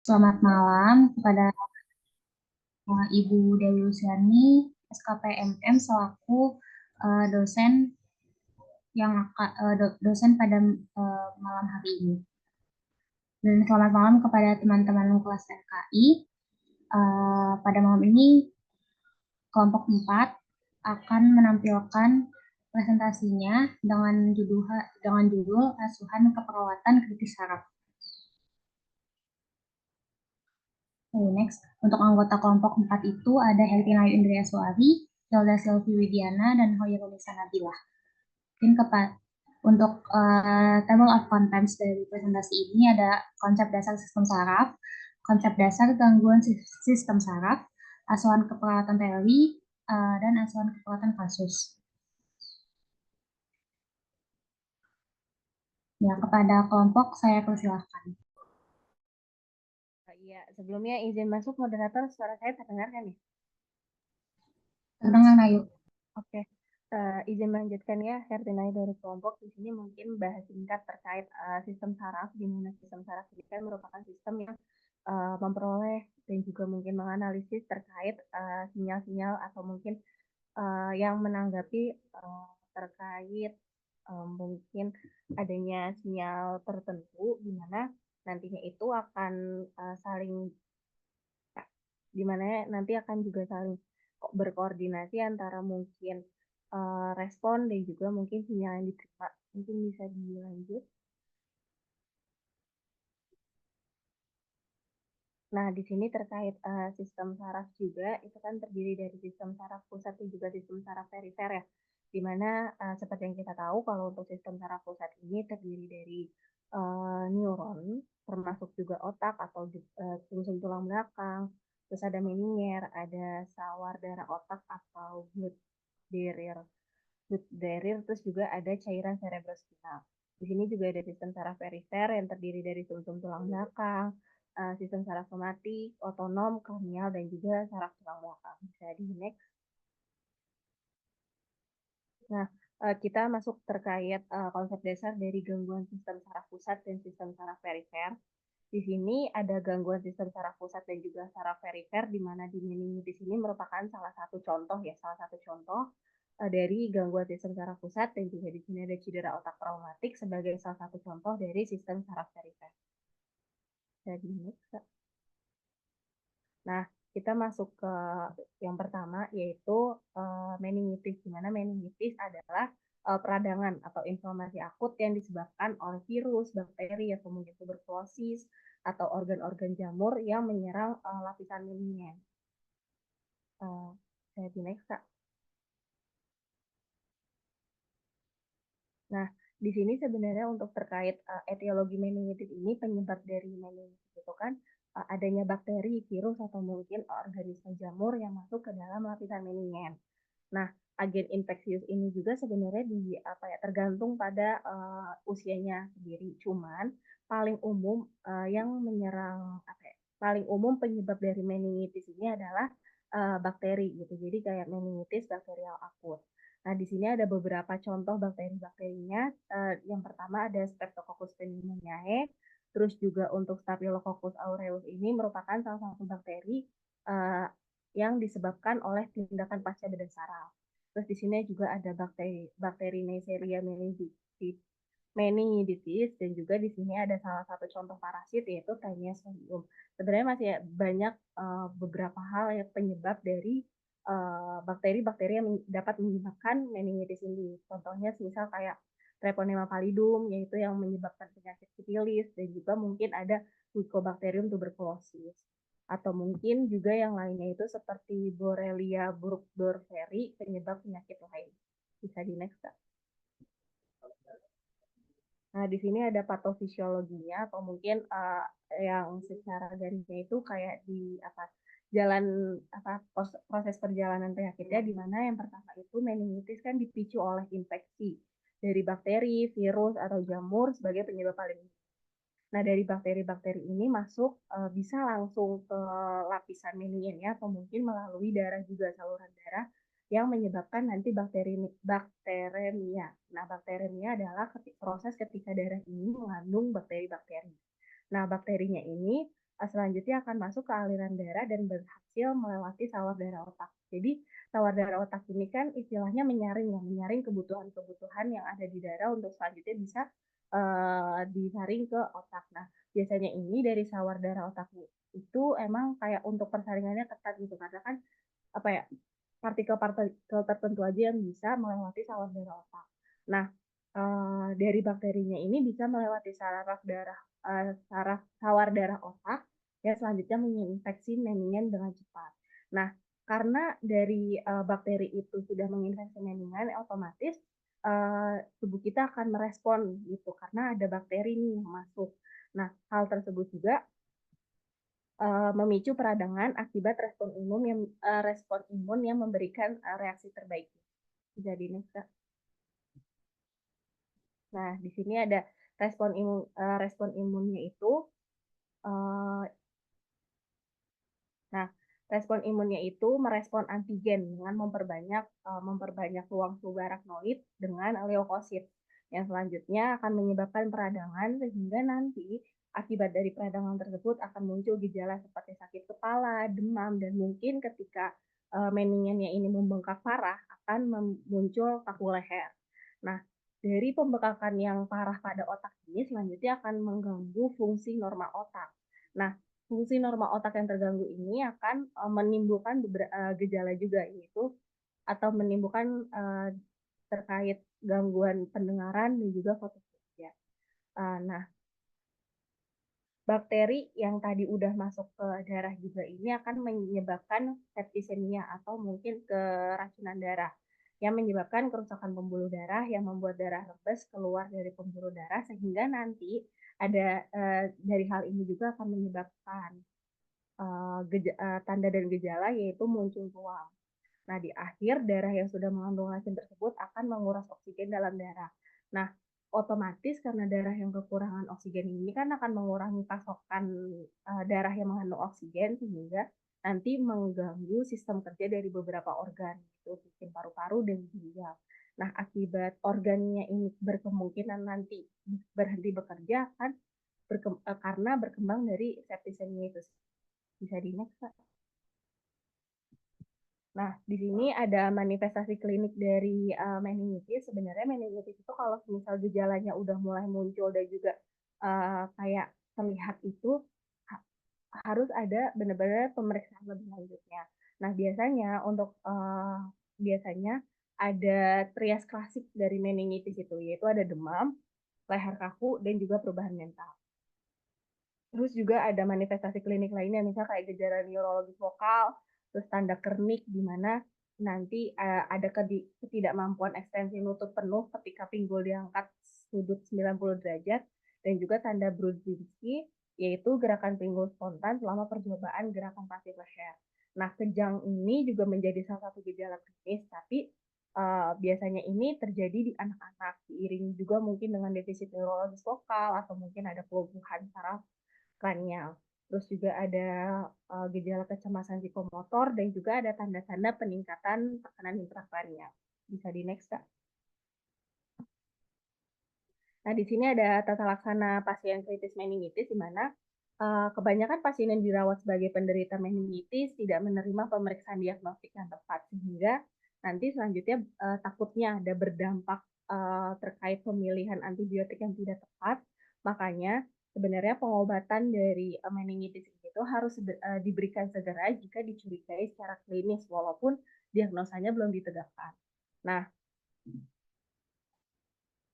Selamat malam kepada Ibu Dewi Luciani, SKPMM selaku dosen dosen pada malam hari ini. Dan selamat malam kepada teman-teman kelas RKI. Pada malam ini kelompok 4 akan menampilkan presentasinya dengan judul Asuhan Keperawatan Kritis Saraf. Next, untuk anggota kelompok 4 itu ada Hertinayu Indriaswari, Zelda Selvi Widiana, dan Hoyrunisa Nabila. Untuk table of contents dari presentasi ini ada konsep dasar sistem saraf, konsep dasar gangguan sistem saraf, asuhan keperawatan teori, dan asuhan keperawatan kasus. Ya, kepada kelompok saya persilahkan. Iya, sebelumnya izin masuk moderator, suara saya terdengar kan ya? Terdengar, Nayu. Oke, izin melanjutkan ya, Hertinai dari kelompok. Di sini mungkin bahas singkat terkait sistem saraf, di mana sistem saraf ini kan merupakan sistem yang memperoleh dan juga mungkin menganalisis terkait sinyal-sinyal atau mungkin yang menanggapi terkait mungkin adanya sinyal tertentu di mana nantinya itu akan saling di mana nanti akan juga saling berkoordinasi antara mungkin respon dan juga mungkin sinyal yang diterima. Mungkin bisa dilanjut. Nah, di sini terkait sistem saraf juga, itu kan terdiri dari sistem saraf pusat dan juga sistem saraf perifer ya. Di mana seperti yang kita tahu, kalau untuk sistem saraf pusat ini terdiri dari neuron, termasuk juga otak atau sumsum tulang belakang, terus ada meninger, ada sawar darah otak atau blood barrier, terus juga ada cairan cerebrospinal. Di sini juga ada sistem saraf perifer yang terdiri dari sumsum tulang belakang, sistem saraf somatik, otonom, kranial, dan juga saraf tulang belakang. Bisa di next. Nah, kita masuk terkait konsep dasar dari gangguan sistem saraf pusat dan sistem saraf perifer. Di sini ada gangguan sistem saraf pusat dan juga saraf perifer, di mana di meningitis ini merupakan salah satu contoh dari gangguan sistem saraf pusat, dan juga di sini ada cedera otak traumatik sebagai salah satu contoh dari sistem saraf perifer. Jadi next. Nah, kita masuk ke yang pertama yaitu meningitis, di mana meningitis adalah peradangan atau inflamasi akut yang disebabkan oleh virus, bakteri, atau mungkin tuberkulosis atau organ-organ jamur yang menyerang lapisan meninges. Saya di next, Kak. Nah, di sini sebenarnya untuk terkait etiologi meningitis ini, penyebab dari meningitis itu kan adanya bakteri, virus, atau mungkin organisme jamur yang masuk ke dalam lapisan meningen. Nah, agen infeksius ini juga sebenarnya tergantung pada usianya sendiri. Cuman paling umum yang menyerang paling umum penyebab dari meningitis ini adalah bakteri gitu. Jadi kayak meningitis bakterial akut. Nah, di sini ada beberapa contoh bakteri-bakterinya. Yang pertama ada Streptococcus pneumoniae, terus juga untuk Staphylococcus aureus ini merupakan salah satu bakteri yang disebabkan oleh tindakan pasca bedah saraf. Terus di sini juga ada bakteri Neisseria meningitis, dan juga di sini ada salah satu contoh parasit yaitu Taenia sodium. Sebenarnya masih banyak beberapa hal yang penyebab dari bakteri-bakteri yang dapat menyebabkan meningitis ini. Contohnya misal kayak Treponema pallidum, yaitu yang menyebabkan penyakit sifilis, dan juga mungkin ada Mycobacterium tuberculosis. Atau mungkin juga yang lainnya itu seperti Borrelia burgdorferi, penyebab penyakit lain. Bisa di next, Kak. Nah, di sini ada patofisiologinya atau mungkin yang secara garisnya itu kayak di jalan proses perjalanan penyakitnya, di mana yang pertama itu meningitis kan dipicu oleh infeksi dari bakteri, virus, atau jamur sebagai penyebab paling. Nah, dari bakteri-bakteri ini masuk bisa langsung ke lapisan meninginnya atau mungkin melalui darah juga, saluran darah, yang menyebabkan nanti bakteremia. Nah, bakteremia adalah proses ketika darah ini mengandung bakteri-bakteri. Nah, bakterinya ini selanjutnya akan masuk ke aliran darah dan berhasil melewati sawar darah otak. Jadi sawar darah otak ini kan istilahnya menyaring kebutuhan-kebutuhan yang ada di darah untuk selanjutnya bisa disaring ke otak. Nah, biasanya ini dari sawar darah otak itu emang kayak untuk persaringannya ketat gitu karena kan apa ya, partikel-partikel tertentu aja yang bisa melewati sawar darah otak. Nah, dari bakterinya ini bisa melewati sawar darah otak yang selanjutnya menginfeksi meningen dengan cepat. Nah, karena dari bakteri itu sudah menginfeksi meningen, otomatis tubuh kita akan merespon gitu karena ada bakteri nih yang masuk. Nah, hal tersebut juga memicu peradangan akibat respon imun yang memberikan reaksi terbaik. Jadi Kak. Nah, di sini ada respon imunnya itu. Nah, respon imunnya itu merespon antigen dengan memperbanyak ruang subarachnoid dengan leukosit yang selanjutnya akan menyebabkan peradangan sehingga nanti akibat dari peradangan tersebut akan muncul gejala seperti sakit kepala, demam, dan mungkin ketika meningennya ini membengkak parah akan muncul kaku leher. Nah, dari pembekakan yang parah pada otak ini selanjutnya akan mengganggu fungsi normal otak. Nah, fungsi normal otak yang terganggu ini akan menimbulkan gejala juga, yaitu atau menimbulkan terkait gangguan pendengaran dan juga fotofobia. Nah, bakteri yang tadi udah masuk ke darah juga ini akan menyebabkan septisemia atau mungkin keracunan darah yang menyebabkan kerusakan pembuluh darah yang membuat darah rembes keluar dari pembuluh darah sehingga nanti ada dari hal ini juga akan menyebabkan tanda dan gejala yaitu muncul ruam. Nah, di akhir darah yang sudah mengandung racun tersebut akan menguras oksigen dalam darah. Nah, otomatis karena darah yang kekurangan oksigen ini kan akan mengurangi pasokan darah yang mengandung oksigen sehingga nanti mengganggu sistem kerja dari beberapa organ, itu sistem paru-paru dan ginjal. Nah, akibat organnya ini berkemungkinan nanti berhenti bekerja kan karena berkembang dari septisemia itu. Bisa di next, Kak. Nah, di sini ada manifestasi klinik dari meningitis. Sebenarnya meningitis itu kalau misal gejalanya udah mulai muncul dan juga kayak terlihat itu harus ada benar-benar pemeriksaan lebih lanjutnya. Nah, biasanya ada trias klasik dari meningitis itu, yaitu ada demam, leher kaku, dan juga perubahan mental. Terus juga ada manifestasi klinik lainnya, misalnya kayak gejala neurologis vokal, terus tanda kernik, di mana nanti ada ketidakmampuan ekstensi lutut penuh ketika pinggul diangkat sudut 90 derajat, dan juga tanda Brudzinski, yaitu gerakan pinggul spontan selama percobaan gerakan pasif leher. Nah, kejang ini juga menjadi salah satu gejala klinis, tapi biasanya ini terjadi di anak-anak, diiringi juga mungkin dengan defisit neurologis vokal, atau mungkin ada kelumpuhan saraf kranial. Terus juga ada gejala kecemasan psikomotor dan juga ada tanda-tanda peningkatan tekanan intrakranial. Bisa di next, Kak. Nah, di sini ada tata laksana pasien kritis meningitis di mana kebanyakan pasien yang dirawat sebagai penderita meningitis tidak menerima pemeriksaan diagnostik yang tepat sehingga nanti selanjutnya takutnya ada berdampak terkait pemilihan antibiotik yang tidak tepat. Makanya sebenarnya pengobatan dari meningitis itu harus diberikan segera jika dicurigai secara klinis walaupun diagnosanya belum ditegakkan. Nah,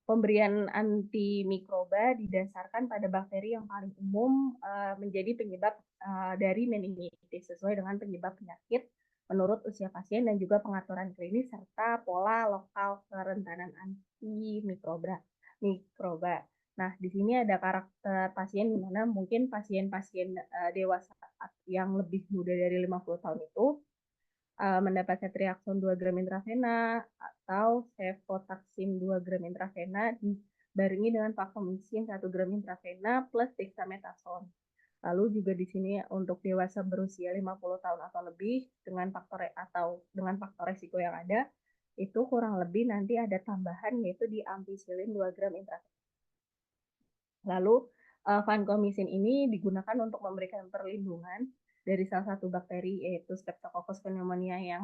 pemberian antimikroba didasarkan pada bakteri yang paling umum menjadi penyebab dari meningitis sesuai dengan penyebab penyakit menurut usia pasien dan juga pengaturan klinis serta pola lokal kerentanan antimikroba. Nah, di sini ada karakter pasien di mana mungkin pasien-pasien dewasa yang lebih muda dari 50 tahun itu mendapat ceftriaxone 2 gram intravena atau cefotaxime 2 gram intravena dibarengi dengan vancomycin 1 gram intravena plus dexamethasone. Lalu juga di sini untuk dewasa berusia 50 tahun atau lebih dengan faktor resiko yang ada itu kurang lebih nanti ada tambahan yaitu di ampicillin 2 gram intravena. Lalu Vancomycin ini digunakan untuk memberikan perlindungan dari salah satu bakteri yaitu Streptococcus pneumonia yang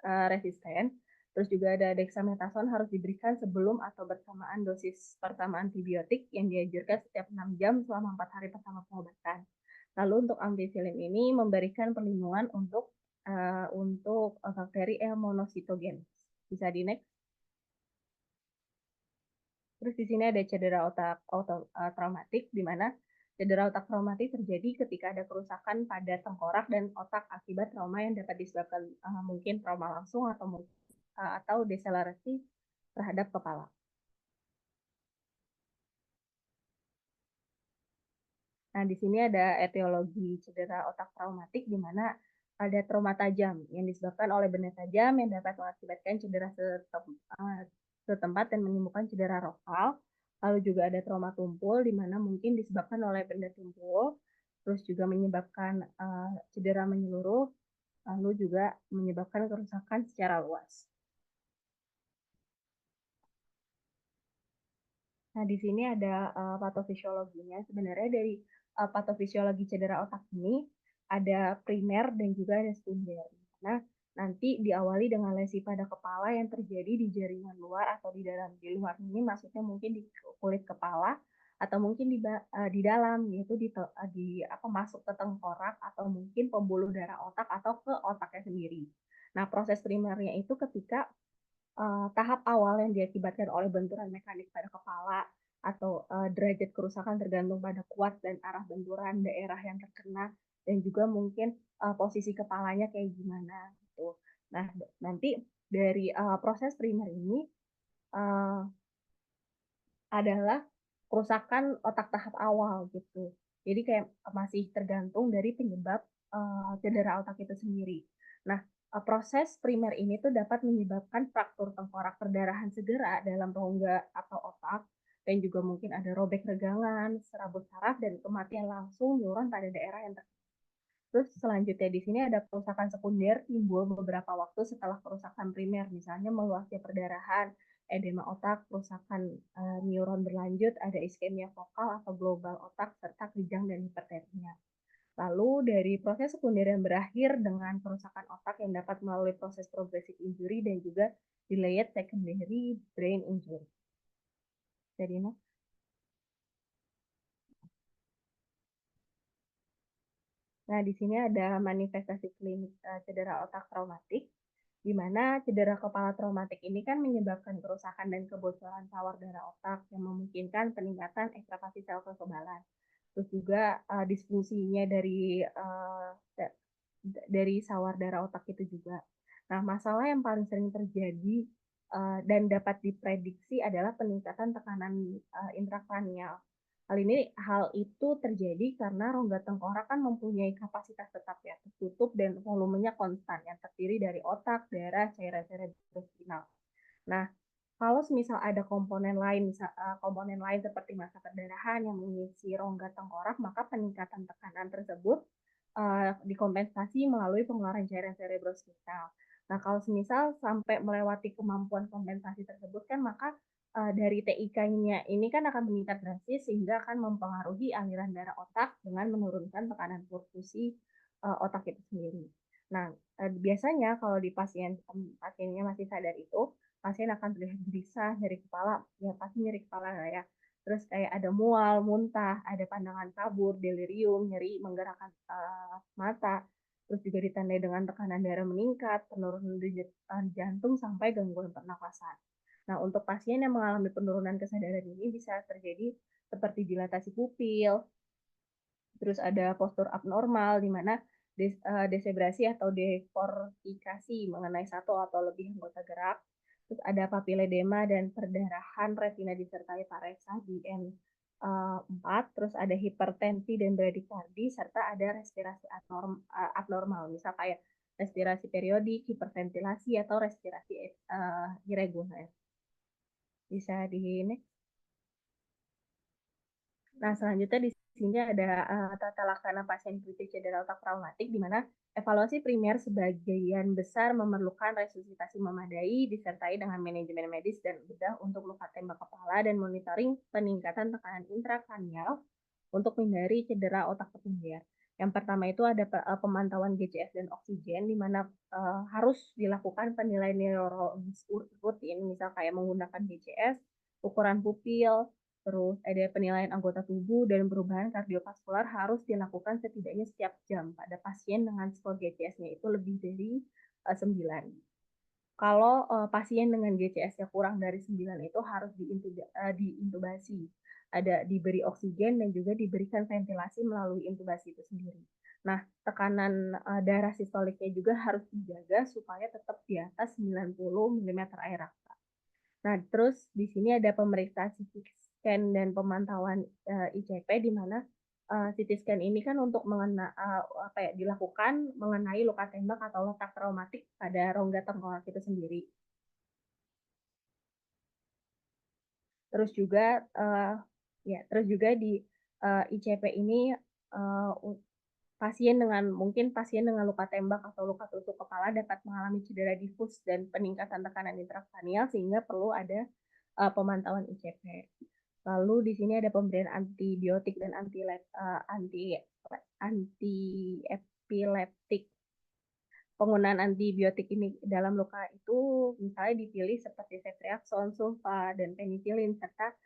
resisten. Terus juga ada dexamethasone harus diberikan sebelum atau bersamaan dosis pertama antibiotik yang dianjurkan setiap 6 jam selama 4 hari pertama pengobatan. Lalu untuk ampicillin ini memberikan perlindungan untuk bakteri E. monocytogenes. Bisa di next. Terus di sini ada cedera otak traumatik, di mana cedera otak traumatik terjadi ketika ada kerusakan pada tengkorak dan otak akibat trauma yang dapat disebabkan mungkin trauma langsung atau deselerasi terhadap kepala. Nah, di sini ada etiologi cedera otak traumatik, di mana ada trauma tajam yang disebabkan oleh benda tajam yang dapat mengakibatkan cedera setempat dan menimbulkan cedera lokal. Lalu juga ada trauma tumpul, di mana mungkin disebabkan oleh benda tumpul, terus juga menyebabkan cedera menyeluruh, lalu juga menyebabkan kerusakan secara luas. Nah, di sini ada patofisiologinya. Sebenarnya dari patofisiologi cedera otak ini ada primer dan juga ada sekunder. Nah, nanti diawali dengan lesi pada kepala yang terjadi di jaringan luar atau di dalam. Di luar ini maksudnya mungkin di kulit kepala atau mungkin di dalam, yaitu masuk ke tengkorak atau mungkin pembuluh darah otak atau ke otaknya sendiri. Nah, proses primernya itu ketika tahap awal yang diakibatkan oleh benturan mekanik pada kepala atau derajat kerusakan tergantung pada kuat dan arah benturan daerah yang terkena dan juga mungkin posisi kepalanya kayak gimana gitu. Nah, nanti dari proses primer ini uh, adalah kerusakan otak tahap awal gitu. Jadi kayak masih tergantung dari penyebab cedera otak itu sendiri. Nah, proses primer ini tuh dapat menyebabkan fraktur tengkorak, perdarahan segera dalam rongga atau otak, dan juga mungkin ada robek regangan, serabut saraf, dan kematian langsung neuron pada daerah yang terkena. Terus selanjutnya di sini ada kerusakan sekunder timbul beberapa waktu setelah kerusakan primer, misalnya meluasnya perdarahan, edema otak, kerusakan neuron berlanjut, ada iskemia vokal atau global otak, serta kejang dan hipertermia. Lalu dari proses sekunder yang berakhir dengan kerusakan otak yang dapat melalui proses progressive injury dan juga delayed secondary brain injury. Jadi, nah, di sini ada manifestasi klinik cedera otak traumatik, di mana cedera kepala traumatik ini kan menyebabkan kerusakan dan kebocoran sawar darah otak yang memungkinkan peningkatan ekstravasi sel kekebalan. Terus juga disfungsinya dari sawar darah otak itu juga. Nah, masalah yang paling sering terjadi dan dapat diprediksi adalah peningkatan tekanan intrakranial. Hal itu terjadi karena rongga tengkorak kan mempunyai kapasitas tetap ya, tertutup dan volumenya konstan yang terdiri dari otak, darah, cairan cerebrospinal. Nah, kalau misal ada komponen lain seperti massa perdarahan yang mengisi rongga tengkorak, maka peningkatan tekanan tersebut dikompensasi melalui pengeluaran cairan cerebrospinal. Nah, kalau misal sampai melewati kemampuan kompensasi tersebut kan maka dari TIK-nya ini kan akan meningkat drastis sehingga akan mempengaruhi aliran darah otak dengan menurunkan tekanan perfusi otak itu sendiri. Nah, biasanya kalau di pasiennya masih sadar itu, pasien akan terlihat gelisah, nyeri kepala, ya pasti nyeri kepala ya. Terus kayak ada mual, muntah, ada pandangan kabur, delirium, nyeri menggerakkan mata, terus juga ditandai dengan tekanan darah meningkat, penurunan denyut jantung sampai gangguan pernafasan. Nah, untuk pasien yang mengalami penurunan kesadaran ini bisa terjadi seperti dilatasi pupil, terus ada postur abnormal di mana desebrasi atau dekortikasi mengenai satu atau lebih anggota gerak, terus ada papiledema dan perdarahan retina disertai pareksa di N4, terus ada hipertensi dan bradikardi, serta ada respirasi abnormal, misal kayak respirasi periodik, hiperventilasi, atau respirasi irregular. Bisa di next. Nah, selanjutnya di sini ada tata laksana pasien kritis cedera otak traumatik, di mana evaluasi primer sebagian besar memerlukan resusitasi memadai, disertai dengan manajemen medis dan bedah untuk luka tembak kepala dan monitoring peningkatan tekanan intrakranial untuk menghindari cedera otak ketumbar. Yang pertama itu ada pemantauan GCS dan oksigen, di mana harus dilakukan penilaian neurologis rutin, misal kayak menggunakan GCS, ukuran pupil, terus ada penilaian anggota tubuh dan perubahan kardiovaskular harus dilakukan setidaknya setiap jam pada pasien dengan skor GCS-nya itu lebih dari 9. Kalau pasien dengan GCS-nya kurang dari 9 itu harus diintubasi. Ada diberi oksigen dan juga diberikan ventilasi melalui intubasi itu sendiri. Nah, tekanan darah sistoliknya juga harus dijaga supaya tetap di atas 90 mm air raksa. Nah, terus di sini ada pemeriksaan CT scan dan pemantauan ICP di mana CT scan ini kan untuk dilakukan mengenai luka tembak atau letak traumatik pada rongga tengkorak itu sendiri. Terus juga di ICP ini pasien dengan luka tembak atau luka tusuk kepala dapat mengalami cedera difus dan peningkatan tekanan intrakranial sehingga perlu ada pemantauan ICP. Lalu di sini ada pemberian antibiotik dan antiepileptik. Penggunaan antibiotik ini dalam luka itu misalnya dipilih seperti ceftriaxone, sulfa, dan penicillin, serta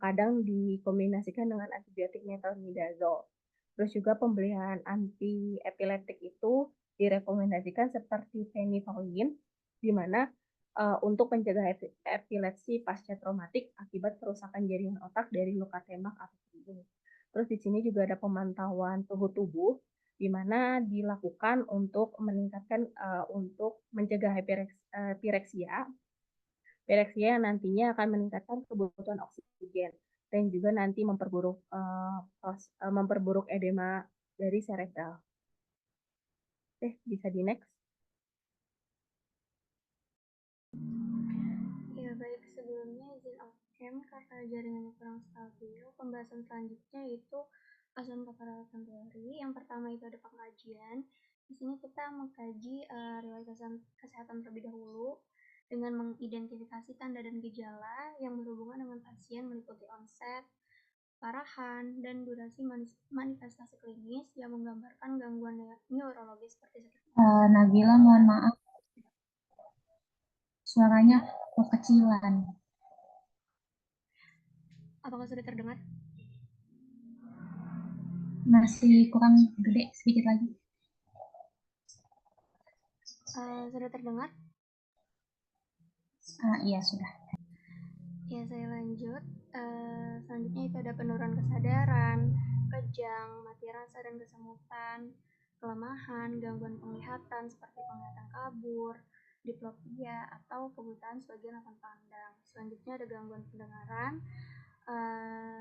kadang dikombinasikan dengan antibiotik metronidazole. Terus juga pemberian antiepileptik itu direkomendasikan seperti phenytoin, di mana untuk mencegah epilepsi pasca traumatik akibat kerusakan jaringan otak dari luka tembak atau peluru. Terus di sini juga ada pemantauan suhu tubuh, di mana dilakukan untuk meningkatkan untuk mencegah pireksia yang nantinya akan meningkatkan kebutuhan oksigen dan juga nanti memperburuk edema dari cerebral. Bisa di next. Ya baik, sebelumnya izin off-cam karena jaringannya kurang stabil. Pembahasan selanjutnya yaitu asuhan keperawatan teori. Yang pertama itu ada pengkajian. Di sini kita mengkaji riwayat kesehatan terlebih dahulu dengan mengidentifikasi tanda dan gejala yang berhubungan dengan pasien meliputi onset, parahan, dan durasi manifestasi klinis yang menggambarkan gangguan neurologis seperti sakit. Nabila, mohon maaf. Suaranya kekecilan. Apakah sudah terdengar? Masih kurang gede, sedikit lagi. Sudah terdengar? Iya, sudah. Ya, saya lanjut. Selanjutnya itu ada penurunan kesadaran, kejang, mati rasa dan kesemutan, kelemahan, gangguan penglihatan seperti penglihatan kabur, diplopia, atau kebutaan sebagian awan pandang. Selanjutnya ada gangguan pendengaran,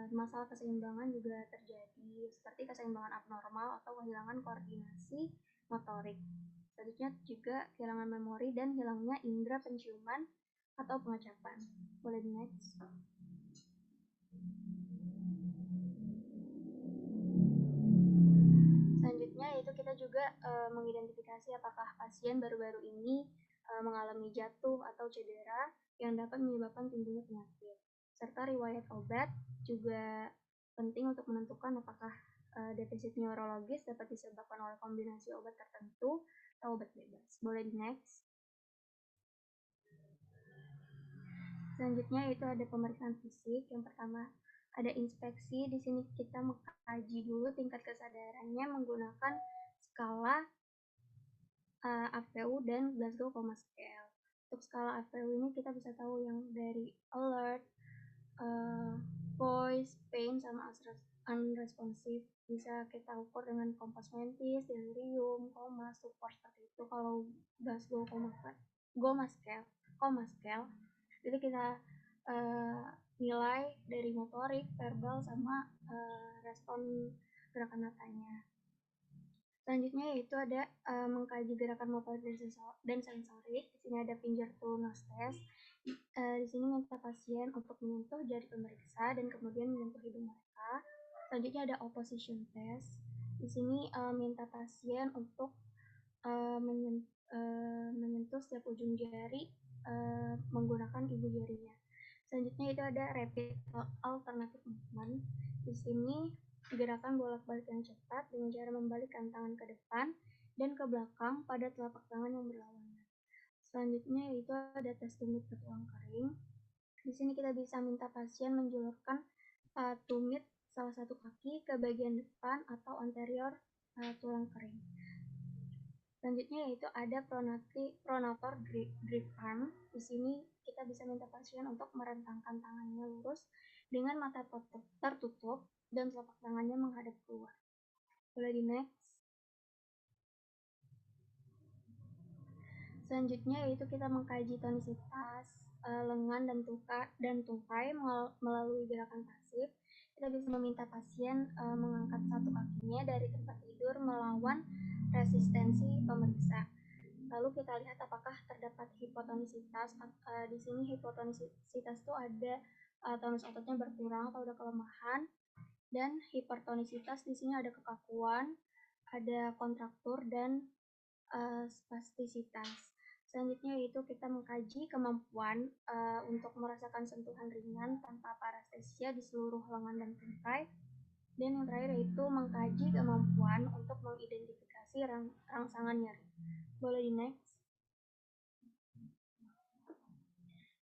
masalah keseimbangan juga terjadi, seperti keseimbangan abnormal atau kehilangan koordinasi motorik. Selanjutnya juga kehilangan memori dan hilangnya indera penciuman atau pengecapan. Boleh di next. Selanjutnya yaitu kita juga mengidentifikasi apakah pasien baru-baru ini mengalami jatuh atau cedera yang dapat menyebabkan timbulnya penyakit. Serta riwayat obat juga penting untuk menentukan apakah defisit neurologis dapat disebabkan oleh kombinasi obat tertentu atau obat bebas. Boleh di next. Selanjutnya itu ada pemeriksaan fisik. Yang pertama ada inspeksi. Di sini kita mengkaji dulu tingkat kesadarannya menggunakan skala AVU dan Glasgow Coma Scale. Untuk skala AVU ini kita bisa tahu yang dari alert, voice, pain, sama unresponsive. Bisa kita ukur dengan kompas mentis, delirium, koma, stupor seperti itu. Kalau Glasgow Coma Scale jadi kita nilai dari motorik, verbal, sama respon gerakan matanya. Selanjutnya yaitu ada mengkaji gerakan motorik dan sensorik. Di sini ada finger to nose test. Di sini minta pasien untuk menyentuh jari pemeriksa dan kemudian menyentuh hidung mereka. Selanjutnya ada opposition test. Di sini minta pasien untuk menyentuh setiap ujung jari menggunakan ibu jarinya. Selanjutnya itu ada rapid alternative movement. Di sini gerakan bolak-balik yang cepat dengan cara membalikkan tangan ke depan dan ke belakang pada telapak tangan yang berlawanan. Selanjutnya yaitu ada tes tumit ke tulang kering. Di sini kita bisa minta pasien menjulurkan tumit salah satu kaki ke bagian depan atau anterior tulang kering. Selanjutnya yaitu ada pronator grip arm. Di sini kita bisa minta pasien untuk merentangkan tangannya lurus dengan mata tertutup dan telapak tangannya menghadap keluar. Boleh di next. Selanjutnya yaitu kita mengkaji tonisitas lengan dan tungkai melalui gerakan pasif. Kita bisa meminta pasien mengangkat satu kakinya dari tempat tidur melawan resistensi pemeriksa. Lalu kita lihat apakah terdapat hipotonisitas. Di sini hipotonisitas itu ada tonus ototnya berkurang atau ada kelemahan, dan hipertonisitas di sini ada kekakuan, ada kontraktur dan spastisitas. Selanjutnya yaitu kita mengkaji kemampuan untuk merasakan sentuhan ringan tanpa parestesia di seluruh lengan dan tungkai. Dan yang terakhir yaitu mengkaji kemampuan untuk mengidentifikasi rangsangan nyeri. Boleh di next.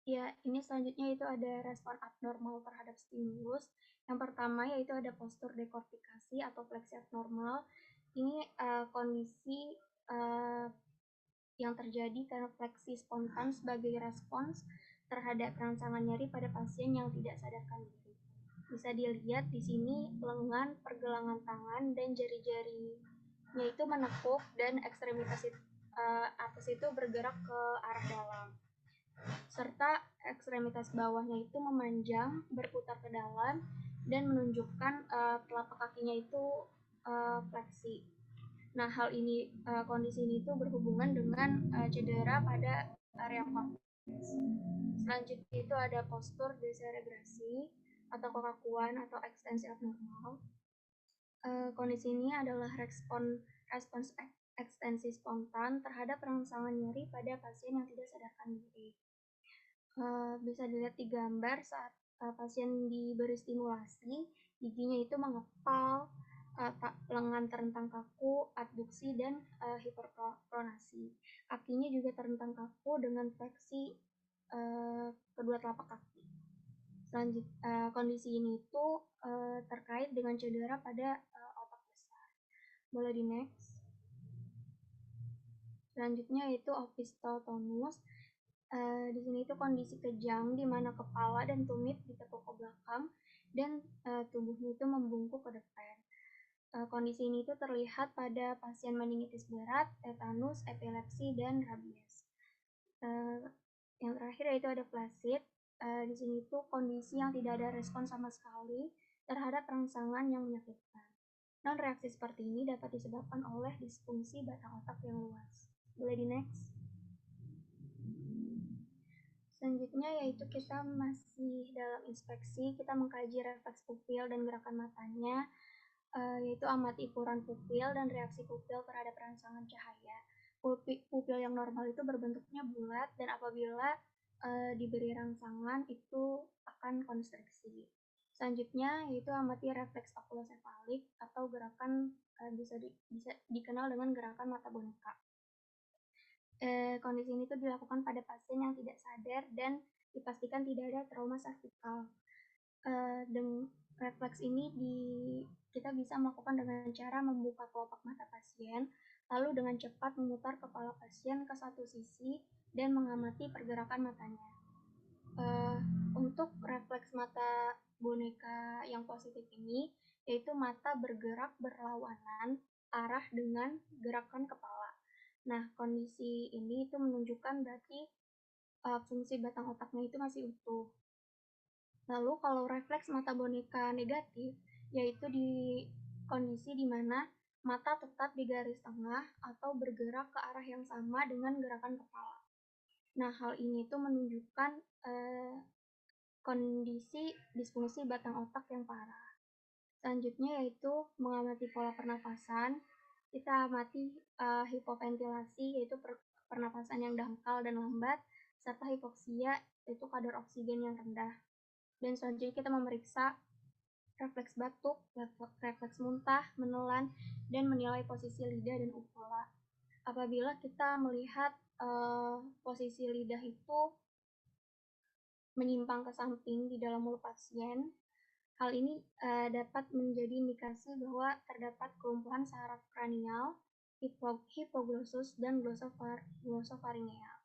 Ya, ini selanjutnya itu ada respon abnormal terhadap stimulus. Yang pertama yaitu ada postur dekortikasi atau fleksi abnormal. Ini kondisi yang terjadi karena fleksi spontan sebagai respons terhadap rangsangan nyeri pada pasien yang tidak sadarkan diri. Bisa dilihat di sini lengan, pergelangan tangan, dan jari-jarinya itu menekuk dan ekstremitas atas itu bergerak ke arah dalam, serta ekstremitas bawahnya itu memanjang, berputar ke dalam, dan menunjukkan telapak kakinya itu fleksi. Nah, kondisi ini itu berhubungan dengan cedera pada area korteks. Selanjutnya itu ada postur deseregrasi atau kekakuan atau ekstensi abnormal. Kondisi ini adalah respons ekstensi spontan terhadap rangsangan nyeri pada pasien yang tidak sadarkan diri. Bisa dilihat di gambar saat pasien diberi stimulasi, giginya itu mengepal, lengan terentang kaku, abduksi, dan hiperpronasi. Kakinya juga terentang kaku dengan fleksi kedua telapak kaki. Kondisi ini itu terkait dengan cedera pada otak besar. Boleh di next. Selanjutnya yaitu opistotonus. Di sini itu kondisi kejang di mana kepala dan tumit ditekuk ke belakang dan tubuhnya itu membungkuk ke depan. Kondisi ini itu terlihat pada pasien meningitis berat, tetanus, epilepsi, dan rabies. Yang terakhir yaitu ada flaccid. Di sini itu kondisi yang tidak ada respon sama sekali terhadap rangsangan yang menyakitkan. Non-reaksi seperti ini dapat disebabkan oleh disfungsi batang otak yang luas. Boleh di next. Selanjutnya yaitu kita masih dalam inspeksi, kita mengkaji refleks pupil dan gerakan matanya, yaitu amati ukuran pupil dan reaksi pupil terhadap rangsangan cahaya. Pupil yang normal itu berbentuknya bulat dan apabila diberi rangsangan itu akan konstriksi. Selanjutnya yaitu amati refleks okulosefalik atau gerakan bisa dikenal dengan gerakan mata boneka. Kondisi ini tuh dilakukan pada pasien yang tidak sadar dan dipastikan tidak ada trauma servikal. Dengan refleks ini kita bisa melakukan dengan cara membuka kelopak mata pasien, lalu dengan cepat memutar kepala pasien ke satu sisi dan mengamati pergerakan matanya. Untuk refleks mata boneka yang positif ini, yaitu mata bergerak berlawanan arah dengan gerakan kepala. Nah, kondisi ini itu menunjukkan berarti fungsi batang otaknya itu masih utuh. Lalu kalau refleks mata boneka negatif, yaitu di kondisi di mana mata tetap di garis tengah atau bergerak ke arah yang sama dengan gerakan kepala. Nah, hal ini itu menunjukkan kondisi disfungsi batang otak yang parah. Selanjutnya yaitu mengamati pola pernapasan. Kita amati hipoventilasi, yaitu pernapasan yang dangkal dan lambat, serta hipoksia, yaitu kadar oksigen yang rendah. Dan selanjutnya kita memeriksa refleks batuk, refleks muntah, menelan, dan menilai posisi lidah dan uvula. Apabila kita melihat posisi lidah itu menyimpang ke samping di dalam mulut pasien, hal ini dapat menjadi indikasi bahwa terdapat kelumpuhan saraf kranial, hipoglossus, dan glosopharyngeal,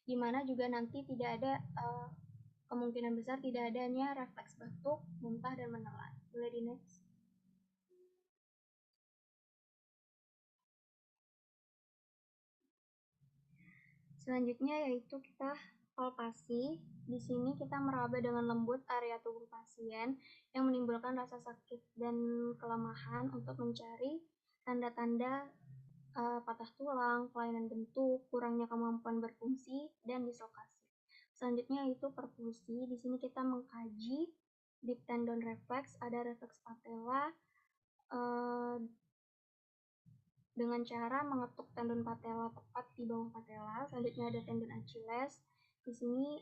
di mana juga nanti tidak ada kemungkinan besar tidak adanya refleks batuk, muntah, dan menelan. Boleh di next. Selanjutnya yaitu kita palpasi. Di sini kita meraba dengan lembut area tubuh pasien yang menimbulkan rasa sakit dan kelemahan untuk mencari tanda-tanda patah tulang, kelainan bentuk, kurangnya kemampuan berfungsi, dan dislokasi. Selanjutnya yaitu perfusi. Di sini kita mengkaji deep tendon reflex, ada refleks patella dengan cara mengetuk tendon patella tepat di bawah patella. Selanjutnya ada tendon Achilles. Di sini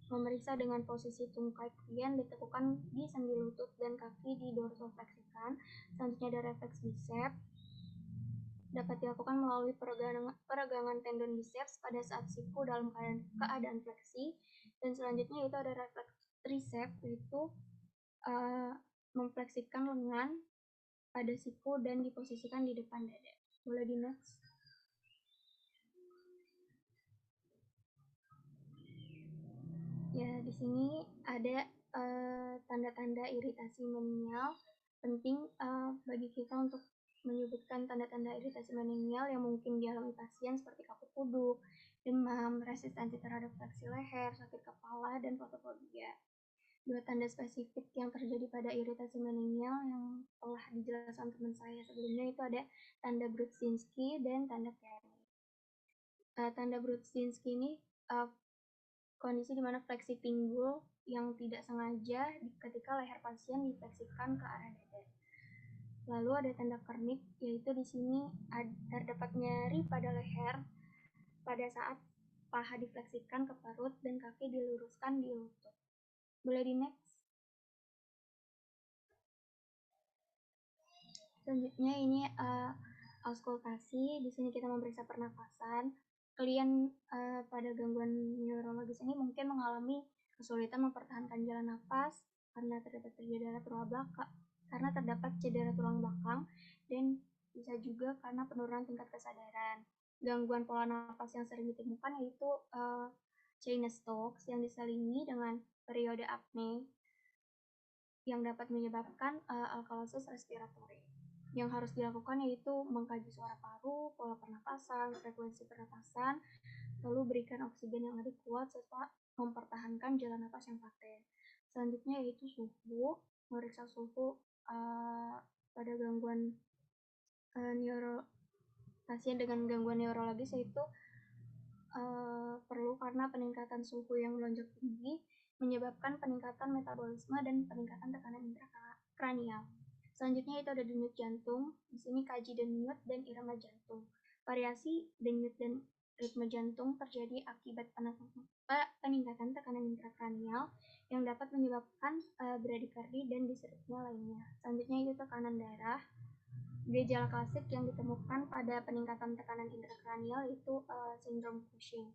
memeriksa dengan posisi tungkai klien ditekukan di sendi lutut dan kaki didorsofleksikan. Selanjutnya ada refleks biceps. Dapat dilakukan melalui peregangan tendon biceps pada saat siku dalam keadaan fleksi. Dan selanjutnya itu ada refleks triceps, yaitu memfleksikan lengan pada siku dan diposisikan di depan dada. Boleh di next. Ya, di sini ada tanda-tanda iritasi meningeal. Penting bagi kita untuk menyebutkan tanda-tanda iritasi meningeal yang mungkin dialami pasien seperti kaku kuduk, demam, resistensi terhadap fleksi leher, sakit kepala, dan fotofobia. Dua tanda spesifik yang terjadi pada iritasi meningeal yang telah dijelaskan teman saya sebelumnya itu ada tanda Brudzinski dan tanda Kearney. Tanda Brudzinski ini kondisi di mana fleksi pinggul yang tidak sengaja ketika leher pasien difleksikan ke arah dada. Lalu ada tanda Kernik, yaitu di sini terdapat nyeri pada leher pada saat paha difleksikan ke perut dan kaki diluruskan di lutut. Boleh di next. Selanjutnya ini auskultasi. Di sini kita memeriksa pernafasan. Klien pada gangguan neurologis ini mungkin mengalami kesulitan mempertahankan jalan nafas karena terdapat cedera tulang belakang dan bisa juga karena penurunan tingkat kesadaran. Gangguan pola nafas yang sering ditemukan yaitu Cheyne-Stokes yang diselingi dengan periode apne yang dapat menyebabkan alkalosis respiratory. Yang harus dilakukan yaitu mengkaji suara paru, pola pernapasan, frekuensi pernapasan, lalu berikan oksigen yang adekuat serta mempertahankan jalan napas yang paten. Selanjutnya yaitu suhu, memeriksa suhu pada gangguan pasien dengan gangguan neurologis yaitu perlu karena peningkatan suhu yang melonjak tinggi menyebabkan peningkatan metabolisme dan peningkatan tekanan intrakranial. Selanjutnya itu ada denyut jantung. Di sini kaji denyut dan irama jantung. Variasi denyut dan ritme jantung terjadi akibat peningkatan tekanan intrakranial yang dapat menyebabkan bradikardi dan disritmia lainnya. Selanjutnya itu tekanan darah. Gejala klasik yang ditemukan pada peningkatan tekanan intrakranial itu sindrom Cushing.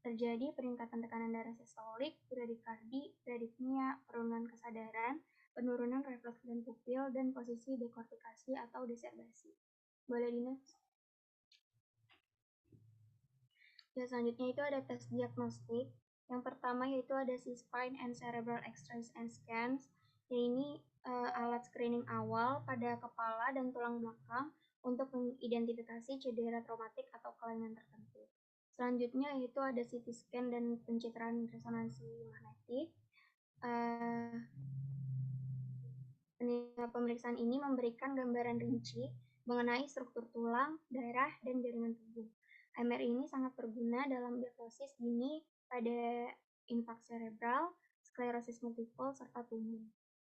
Terjadi peningkatan tekanan darah sistolik, bradikardi, bradipnia, penurunan kesadaran, penurunan refleks dan pupil, dan posisi dekortikasi atau deserbasi. Boleh di next. Ya, selanjutnya itu ada tes diagnostik. Yang pertama yaitu ada C-spine and cerebral X-rays and scans. Ini alat screening awal pada kepala dan tulang belakang untuk mengidentifikasi cedera traumatik atau kelainan tertentu. Selanjutnya yaitu ada CT scan dan pencitraan resonansi magnetik. Pemeriksaan ini memberikan gambaran rinci mengenai struktur tulang, darah, dan jaringan tubuh. MRI ini sangat berguna dalam diagnosis dini pada infark cerebral, sklerosis multiple, serta tumor.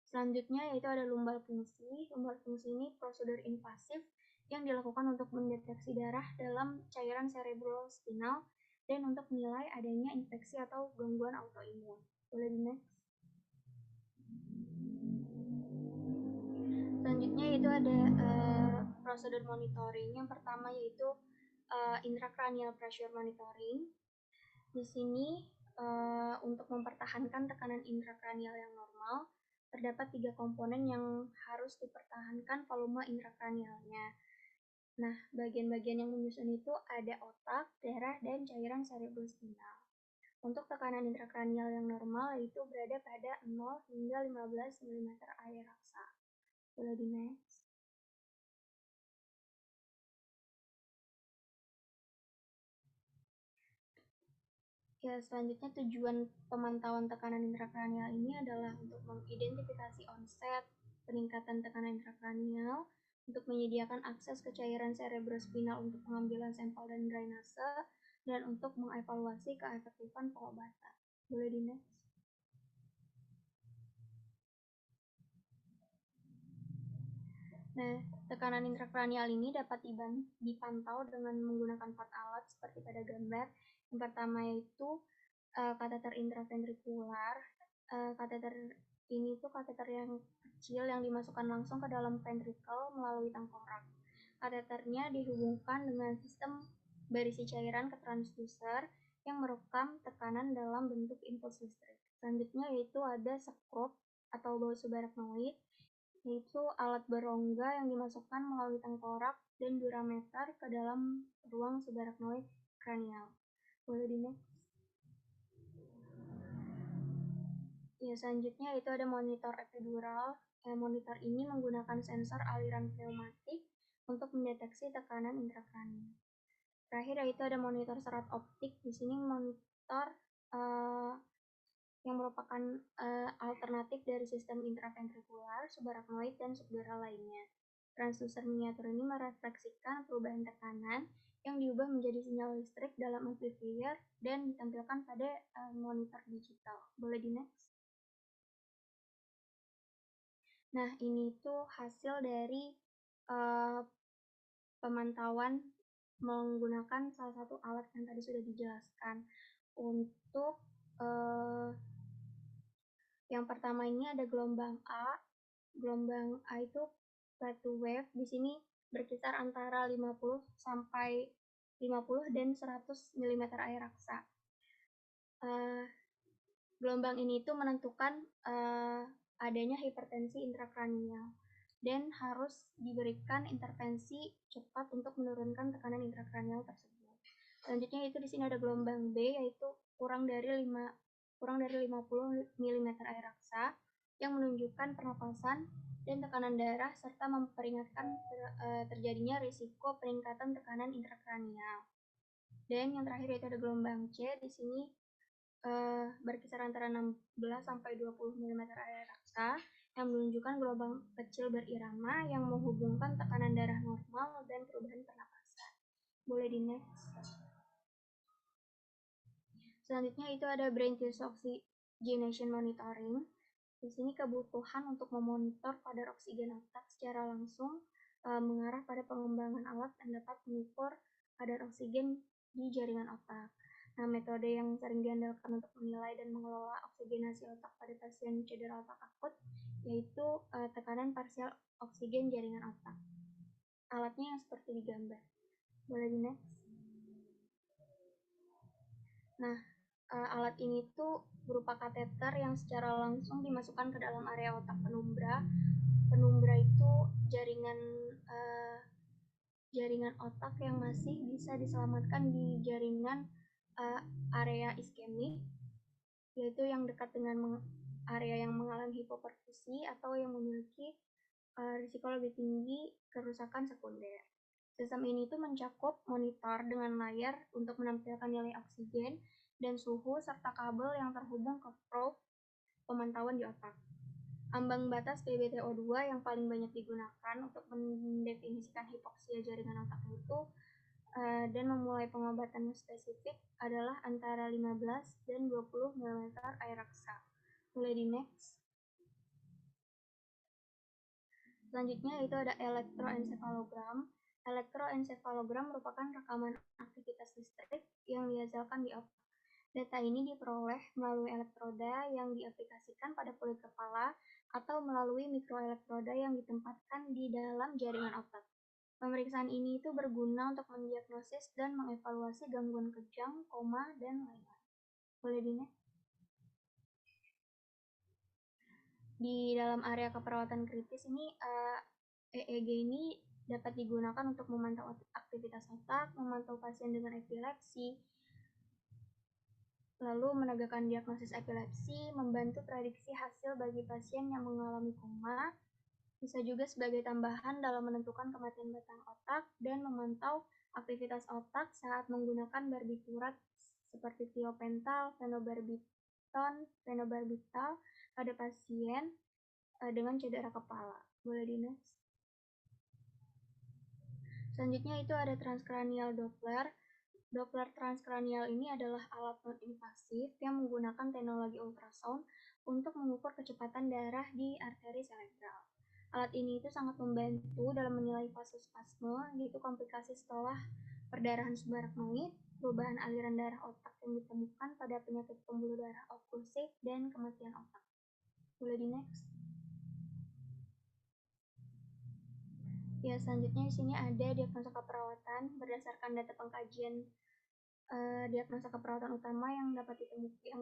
Selanjutnya yaitu ada lumbal fungsi. Lumbal fungsi ini prosedur invasif yang dilakukan untuk mendeteksi darah dalam cairan cerebrospinal dan untuk menilai adanya infeksi atau gangguan autoimun. Boleh di next. Selanjutnya itu ada prosedur monitoring. Yang pertama yaitu intracranial pressure monitoring. Di sini untuk mempertahankan tekanan intrakranial yang normal, terdapat 3 komponen yang harus dipertahankan volume intrakranialnya. Nah, bagian-bagian yang menyusun itu ada otak, darah, dan cairan cerebrospinal. Untuk tekanan intrakranial yang normal yaitu berada pada 0 hingga 15 mm air raksa. Boleh di next. Ya, selanjutnya tujuan pemantauan tekanan intrakranial ini adalah untuk mengidentifikasi onset peningkatan tekanan intrakranial, untuk menyediakan akses ke cairan cerebrospinal untuk pengambilan sampel dan drainase, dan untuk mengevaluasi keefektifan pengobatan. Boleh di next. Nah, tekanan intrakranial ini dapat dipantau dengan menggunakan 4 alat seperti pada gambar. Yang pertama yaitu kateter intraventrikular. Kateter ini tuh kateter yang kecil yang dimasukkan langsung ke dalam ventrikel melalui tengkorak. Kateternya dihubungkan dengan sistem berisi cairan ke transducer yang merekam tekanan dalam bentuk impuls listrik. Selanjutnya yaitu ada skrup atau baut subarachnoid, yaitu alat berongga yang dimasukkan melalui tengkorak dan durameter ke dalam ruang subarachnoid kranial. Boleh di next. Ya, selanjutnya itu ada monitor epidural. Monitor ini menggunakan sensor aliran pneumatik untuk mendeteksi tekanan intrakranial. Terakhir yaitu ada monitor serat optik. Di sini monitor yang merupakan alternatif dari sistem intraventrikular, subarachnoid, dan subdural lainnya. Transducer miniatur ini merefleksikan perubahan tekanan yang diubah menjadi sinyal listrik dalam amplifier dan ditampilkan pada monitor digital. Boleh di next. Nah, ini tuh hasil dari pemantauan menggunakan salah satu alat yang tadi sudah dijelaskan. Untuk yang pertama ini ada gelombang A. Gelombang A itu Plateau wave. Di sini berkisar antara 50 sampai 50 dan 100 mm air raksa. Gelombang ini itu menentukan adanya hipertensi intrakranial dan harus diberikan intervensi cepat untuk menurunkan tekanan intrakranial tersebut. Selanjutnya itu di sini ada gelombang B, yaitu kurang dari 50 mm air raksa yang menunjukkan pernapasan dan tekanan darah serta memperingatkan terjadinya risiko peningkatan tekanan intrakranial. Dan yang terakhir itu ada gelombang C. Di sini berkisar antara 16 sampai 20 mm air raksa yang menunjukkan gelombang kecil berirama yang menghubungkan tekanan darah normal dan perubahan pernapasan. Boleh di next. Selanjutnya itu ada brain tissue oxygenation monitoring. Di sini kebutuhan untuk memonitor kadar oksigen otak secara langsung mengarah pada pengembangan alat yang dapat mengukur kadar oksigen di jaringan otak. Nah, metode yang sering diandalkan untuk menilai dan mengelola oksigenasi otak pada pasien cedera otak akut yaitu tekanan parsial oksigen jaringan otak. Alatnya yang seperti di gambar. Boleh di next. Nah, alat ini tuh berupa kateter yang secara langsung dimasukkan ke dalam area otak penumbra. Penumbra itu jaringan otak yang masih bisa diselamatkan di jaringan area iskemik, yaitu yang dekat dengan area yang mengalami hipoperfusi atau yang memiliki risiko lebih tinggi kerusakan sekunder. Sistem ini tuh mencakup monitor dengan layar untuk menampilkan nilai oksigen dan suhu serta kabel yang terhubung ke probe pemantauan di otak. Ambang batas PbTO2 yang paling banyak digunakan untuk mendefinisikan hipoksia jaringan otak itu dan memulai pengobatan spesifik adalah antara 15 dan 20 mm air raksa. Boleh di next. Selanjutnya itu ada elektroensefalogram. Elektroensefalogram merupakan rekaman aktivitas listrik yang dihasilkan di otak. Data ini diperoleh melalui elektroda yang diaplikasikan pada kulit kepala atau melalui mikroelektroda yang ditempatkan di dalam jaringan otak. Pemeriksaan ini itu berguna untuk mendiagnosis dan mengevaluasi gangguan kejang, koma, dan lain-lain. Boleh di-next? Di dalam area keperawatan kritis ini, EEG ini dapat digunakan untuk memantau aktivitas otak, memantau pasien dengan epilepsi, lalu menegakkan diagnosis epilepsi, membantu prediksi hasil bagi pasien yang mengalami koma, bisa juga sebagai tambahan dalam menentukan kematian batang otak, dan memantau aktivitas otak saat menggunakan barbiturat seperti tiopental, fenobarbital pada pasien dengan cedera kepala. Boleh di-next? Selanjutnya itu ada transkranial Doppler. Doppler transkranial ini adalah alat non-invasif yang menggunakan teknologi ultrasound untuk mengukur kecepatan darah di arteri cerebral. Alat ini itu sangat membantu dalam menilai vasospasme, yaitu komplikasi setelah perdarahan subarachnoid, perubahan aliran darah otak yang ditemukan pada penyakit pembuluh darah oklusif, dan kematian otak. Boleh di-next? Ya, selanjutnya di sini ada diagnosa keperawatan berdasarkan data pengkajian diagnosa keperawatan utama yang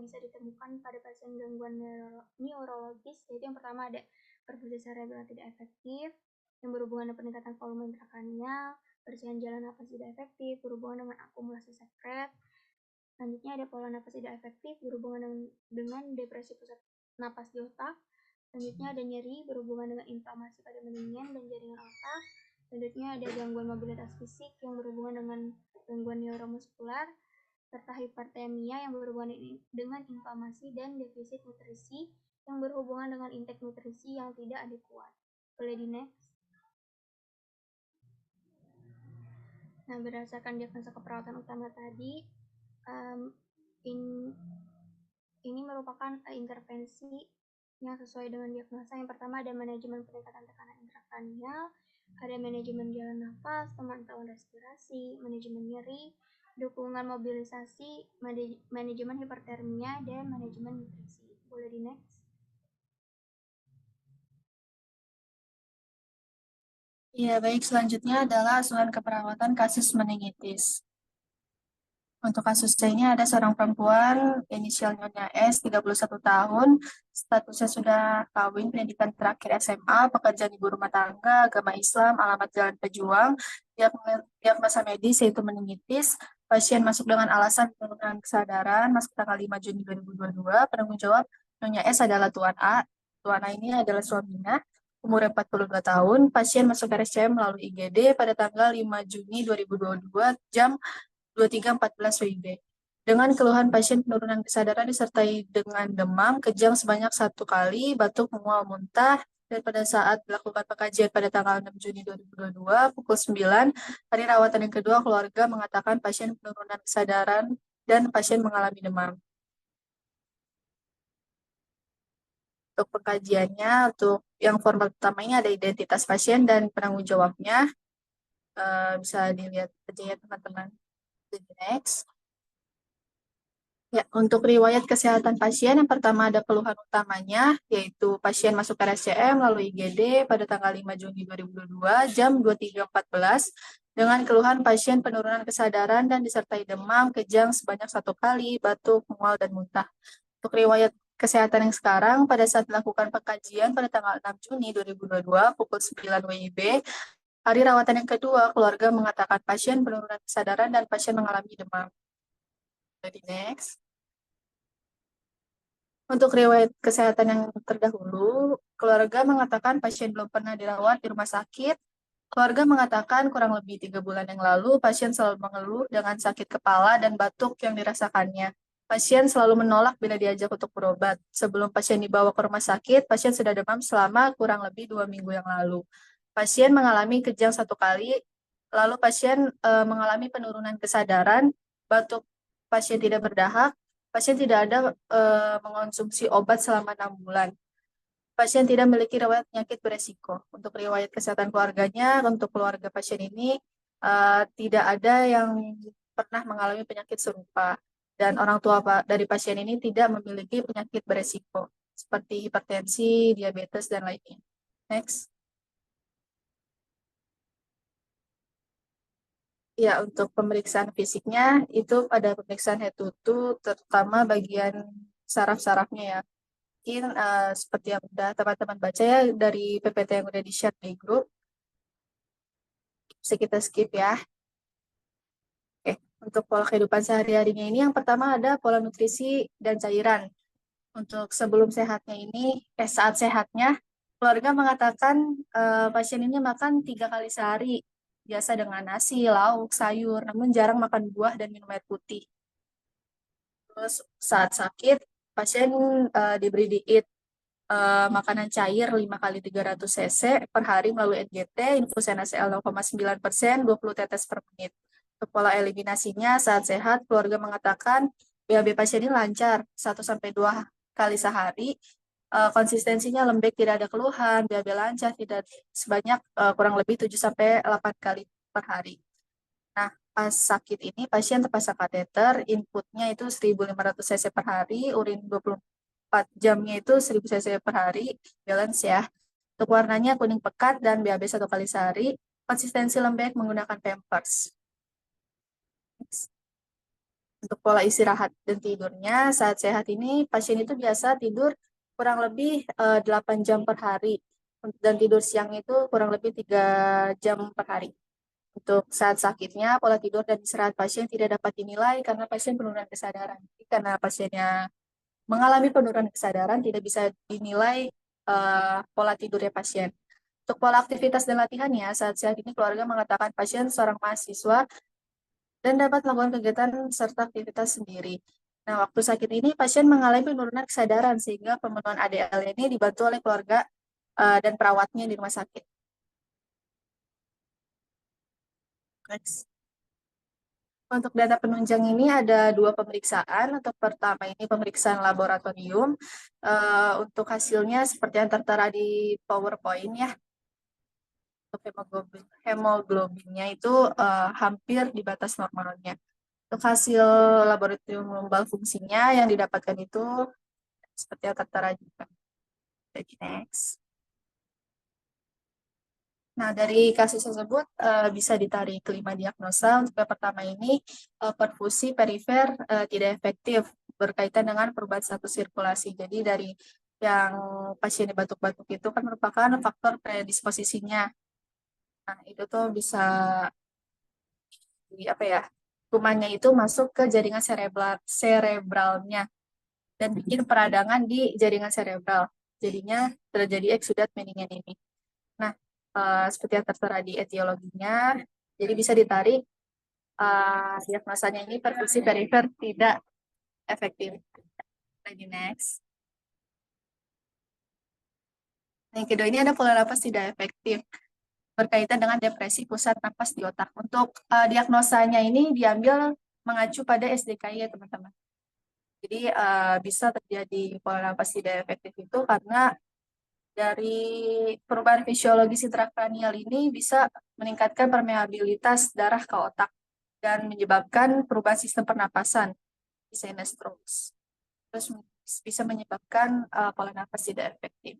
bisa ditemukan pada pasien gangguan neurologis, yaitu yang pertama ada perfusi cerebral tidak efektif yang berhubungan dengan peningkatan volume intrakranial, persihan jalan napas tidak efektif berhubungan dengan akumulasi sekret. Selanjutnya ada pola napas tidak efektif berhubungan dengan depresi pusat napas di otak. Selanjutnya ada nyeri berhubungan dengan inflamasi pada mendingan dan jaringan otak. Selanjutnya ada gangguan mobilitas fisik yang berhubungan dengan gangguan neuromuskular, serta hipertemia yang berhubungan dengan inflamasi dan defisit nutrisi yang berhubungan dengan intake nutrisi yang tidak adekuat. Boleh di-next? Nah, berdasarkan diagnosa keperawatan utama tadi, ini merupakan intervensi yang sesuai dengan diagnosa. Yang pertama ada manajemen peningkatan tekanan intrakranial, ada manajemen jalan nafas, pemantauan respirasi, manajemen nyeri, dukungan mobilisasi, manajemen hipertermia, dan manajemen nutrisi. Boleh di-next? Ya, baik. Selanjutnya adalah asuhan keperawatan kasus meningitis. Untuk kasusnya ini ada seorang perempuan, inisial Nyonya S, 31 tahun, statusnya sudah kawin, pendidikan terakhir SMA, pekerjaan ibu rumah tangga, agama Islam, alamat Jalan Pejuang, diagnosa medis yaitu meningitis, pasien masuk dengan alasan penurunan kesadaran, masuk tanggal 5 Juni 2022, penanggung jawab Nyonya S adalah Tuan A. Tuan A ini adalah suaminya, umur 42 tahun, pasien masuk RSCM melalui IGD pada tanggal 5 Juni 2022, jam 23.14 WIB. Dengan keluhan pasien penurunan kesadaran disertai dengan demam, kejang sebanyak 1 kali, batuk, mual, muntah, dan pada saat melakukan pengkajian pada tanggal 6 Juni 2022, pukul 9, hari rawatan yang kedua, keluarga mengatakan pasien penurunan kesadaran dan pasien mengalami demam. Untuk pengkajiannya, untuk yang format pertamanya ada identitas pasien dan penanggung jawabnya. Bisa dilihat aja ya teman-teman. Next. Ya, untuk riwayat kesehatan pasien, yang pertama ada keluhan utamanya, yaitu pasien masuk RSCM lalu IGD pada tanggal 5 Juni 2022, jam 23.14, dengan keluhan pasien penurunan kesadaran dan disertai demam, kejang sebanyak 1 kali, batuk, mual, dan muntah. Untuk riwayat kesehatan yang sekarang, pada saat melakukan pengkajian pada tanggal 6 Juni 2022, pukul 9 WIB, hari rawatan yang kedua, keluarga mengatakan pasien penurunan kesadaran dan pasien mengalami demam. Jadi next. Untuk riwayat kesehatan yang terdahulu, keluarga mengatakan pasien belum pernah dirawat di rumah sakit. Keluarga mengatakan kurang lebih 3 bulan yang lalu, pasien selalu mengeluh dengan sakit kepala dan batuk yang dirasakannya. Pasien selalu menolak bila diajak untuk berobat. Sebelum pasien dibawa ke rumah sakit, pasien sudah demam selama kurang lebih 2 minggu yang lalu. Pasien mengalami kejang 1 kali, lalu pasien mengalami penurunan kesadaran, batuk, pasien tidak berdahak, pasien tidak ada mengonsumsi obat selama 6 bulan. Pasien tidak memiliki riwayat penyakit beresiko. Untuk riwayat kesehatan keluarganya, untuk keluarga pasien ini tidak ada yang pernah mengalami penyakit serupa. Dan orang tua dari pasien ini tidak memiliki penyakit beresiko. seperti hipertensi, diabetes, dan lainnya. Next. Ya, untuk pemeriksaan fisiknya itu pada pemeriksaan head to toe, terutama bagian saraf-sarafnya ya. Mungkin seperti yang udah teman-teman baca ya dari PPT yang udah di-share di grup. Bisa kita skip ya. Oke, untuk pola kehidupan sehari-harinya ini yang pertama ada pola nutrisi dan cairan. Untuk sebelum sehatnya ini, saat sehatnya, keluarga mengatakan pasien ini makan 3 kali sehari, biasa dengan nasi, lauk, sayur, namun jarang makan buah dan minum air putih. Terus saat sakit, pasien diberi diet makanan cair 5 kali 300 cc per hari melalui NGT, infusen NaCl 0,9%, 20 tetes per menit. Untuk pola eliminasinya saat sehat, keluarga mengatakan BAB pasien ini lancar 1-2 kali sehari, konsistensinya lembek, tidak ada keluhan, BAB lancar tidak sebanyak kurang lebih 7-8 kali per hari. Nah, pas sakit ini pasien terpasang kateter, inputnya itu 1.500 cc per hari, urin 24 jamnya itu 1.000 cc per hari, balance ya. Untuk warnanya kuning pekat dan BAB 1 kali sehari, konsistensi lembek menggunakan Pampers. Untuk pola istirahat dan tidurnya, saat sehat ini pasien itu biasa tidur kurang lebih 8 jam per hari, dan tidur siang itu kurang lebih 3 jam per hari. Untuk saat sakitnya, pola tidur dan istirahat pasien tidak dapat dinilai karena pasien penurunan kesadaran. Jadi, karena pasiennya mengalami penurunan kesadaran, tidak bisa dinilai pola tidurnya pasien. Untuk pola aktivitas dan latihannya, saat sehat ini keluarga mengatakan pasien seorang mahasiswa dan dapat melakukan kegiatan serta aktivitas sendiri. Nah, waktu sakit ini pasien mengalami penurunan kesadaran sehingga pemenuhan ADL ini dibantu oleh keluarga dan perawatnya di rumah sakit. Next. Untuk data penunjang ini ada 2 pemeriksaan. Untuk pertama ini pemeriksaan laboratorium. Untuk hasilnya seperti yang tertera di PowerPoint ya. Untuk hemoglobinnya itu hampir di batas normalnya. Untuk hasil laboratorium lombal fungsinya yang didapatkan itu seperti yang tertera juga. Jadi next. Nah, dari kasus tersebut bisa ditarik 5 diagnosa. Untuk yang pertama ini, perfusi perifer tidak efektif berkaitan dengan perubahan status sirkulasi. Jadi dari yang pasien batuk-batuk itu kan merupakan faktor predisposisinya. Nah, itu tuh bisa kumannya itu masuk ke jaringan cerebralnya dan bikin peradangan di jaringan cerebral. Jadinya terjadi eksudat meningen ini. Nah, seperti yang tertera di etiologinya, jadi bisa ditarik diagnosanya ini perfusi perifer tidak efektif. Lagi next. Nah, yang kedua ini ada pola napas tidak efektif berkaitan dengan depresi pusat napas di otak. Untuk diagnosanya ini diambil mengacu pada SDKI ya teman-teman. Jadi bisa terjadi pola napas tidak efektif itu karena dari perubahan fisiologis intrakranial ini bisa meningkatkan permeabilitas darah ke otak dan menyebabkan perubahan sistem pernapasan, sinus strokes. Terus bisa menyebabkan pola napas tidak efektif.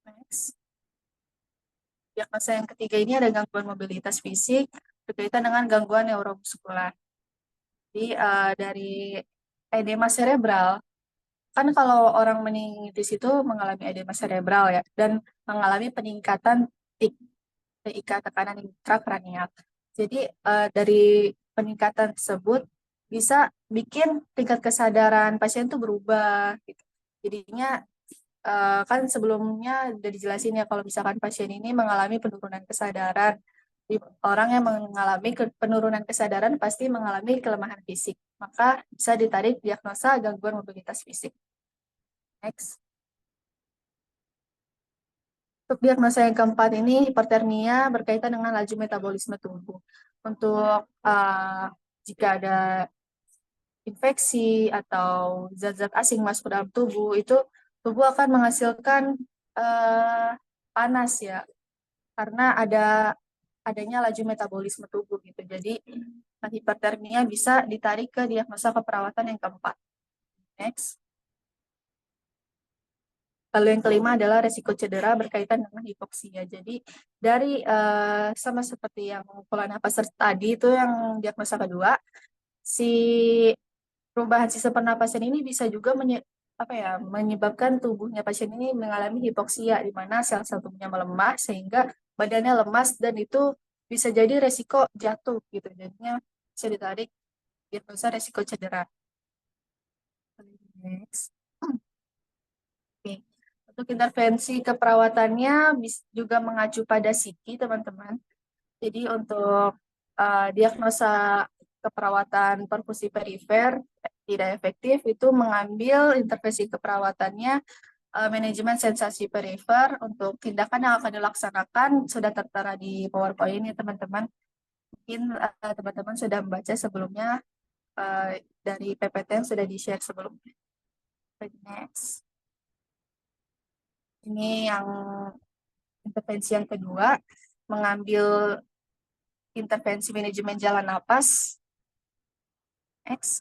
Next. Diagnosa yang ketiga ini ada gangguan mobilitas fisik berkaitan dengan gangguan neuromuskular. Jadi dari edema cerebral, kan kalau orang meningitis itu mengalami edema cerebral ya, dan mengalami peningkatan TIK, tekanan intrakranial. Jadi dari peningkatan tersebut bisa bikin tingkat kesadaran pasien itu berubah. Gitu. Jadinya kan sebelumnya udah dijelasin ya kalau misalkan pasien ini mengalami penurunan kesadaran. Orang yang mengalami penurunan kesadaran pasti mengalami kelemahan fisik. Maka bisa ditarik diagnosa gangguan mobilitas fisik. Next. Untuk diagnosa yang keempat ini, hipertermia berkaitan dengan laju metabolisme tubuh. Untuk jika ada infeksi atau zat-zat asing masuk ke dalam tubuh, itu tubuh akan menghasilkan panas ya, karena adanya laju metabolisme tubuh gitu. Jadi hipertermia bisa ditarik ke diagnosa keperawatan yang keempat. Next. Lalu yang kelima adalah resiko cedera berkaitan dengan hipoksia. Jadi dari sama seperti yang pola napas tadi itu yang diagnosa kedua, si perubahan sistem pernapasan ini bisa juga menyebabkan tubuhnya pasien ini mengalami hipoksia, di mana sel-sel tubuhnya melemah sehingga badannya lemas dan itu bisa jadi resiko jatuh gitu. Jadinya bisa ditarik diagnosa resiko cedera. Next. Oke. Untuk intervensi keperawatannya juga mengacu pada CT, teman-teman. Jadi untuk diagnosa keperawatan perfusi perifer tidak efektif itu mengambil intervensi keperawatannya manajemen sensasi perifer. Untuk tindakan yang akan dilaksanakan sudah tertera di PowerPoint ini, teman-teman. Mungkin teman-teman sudah membaca sebelumnya dari PPT yang sudah di-share sebelumnya. Next. Ini yang intervensi yang kedua, mengambil intervensi manajemen jalan napas. Next.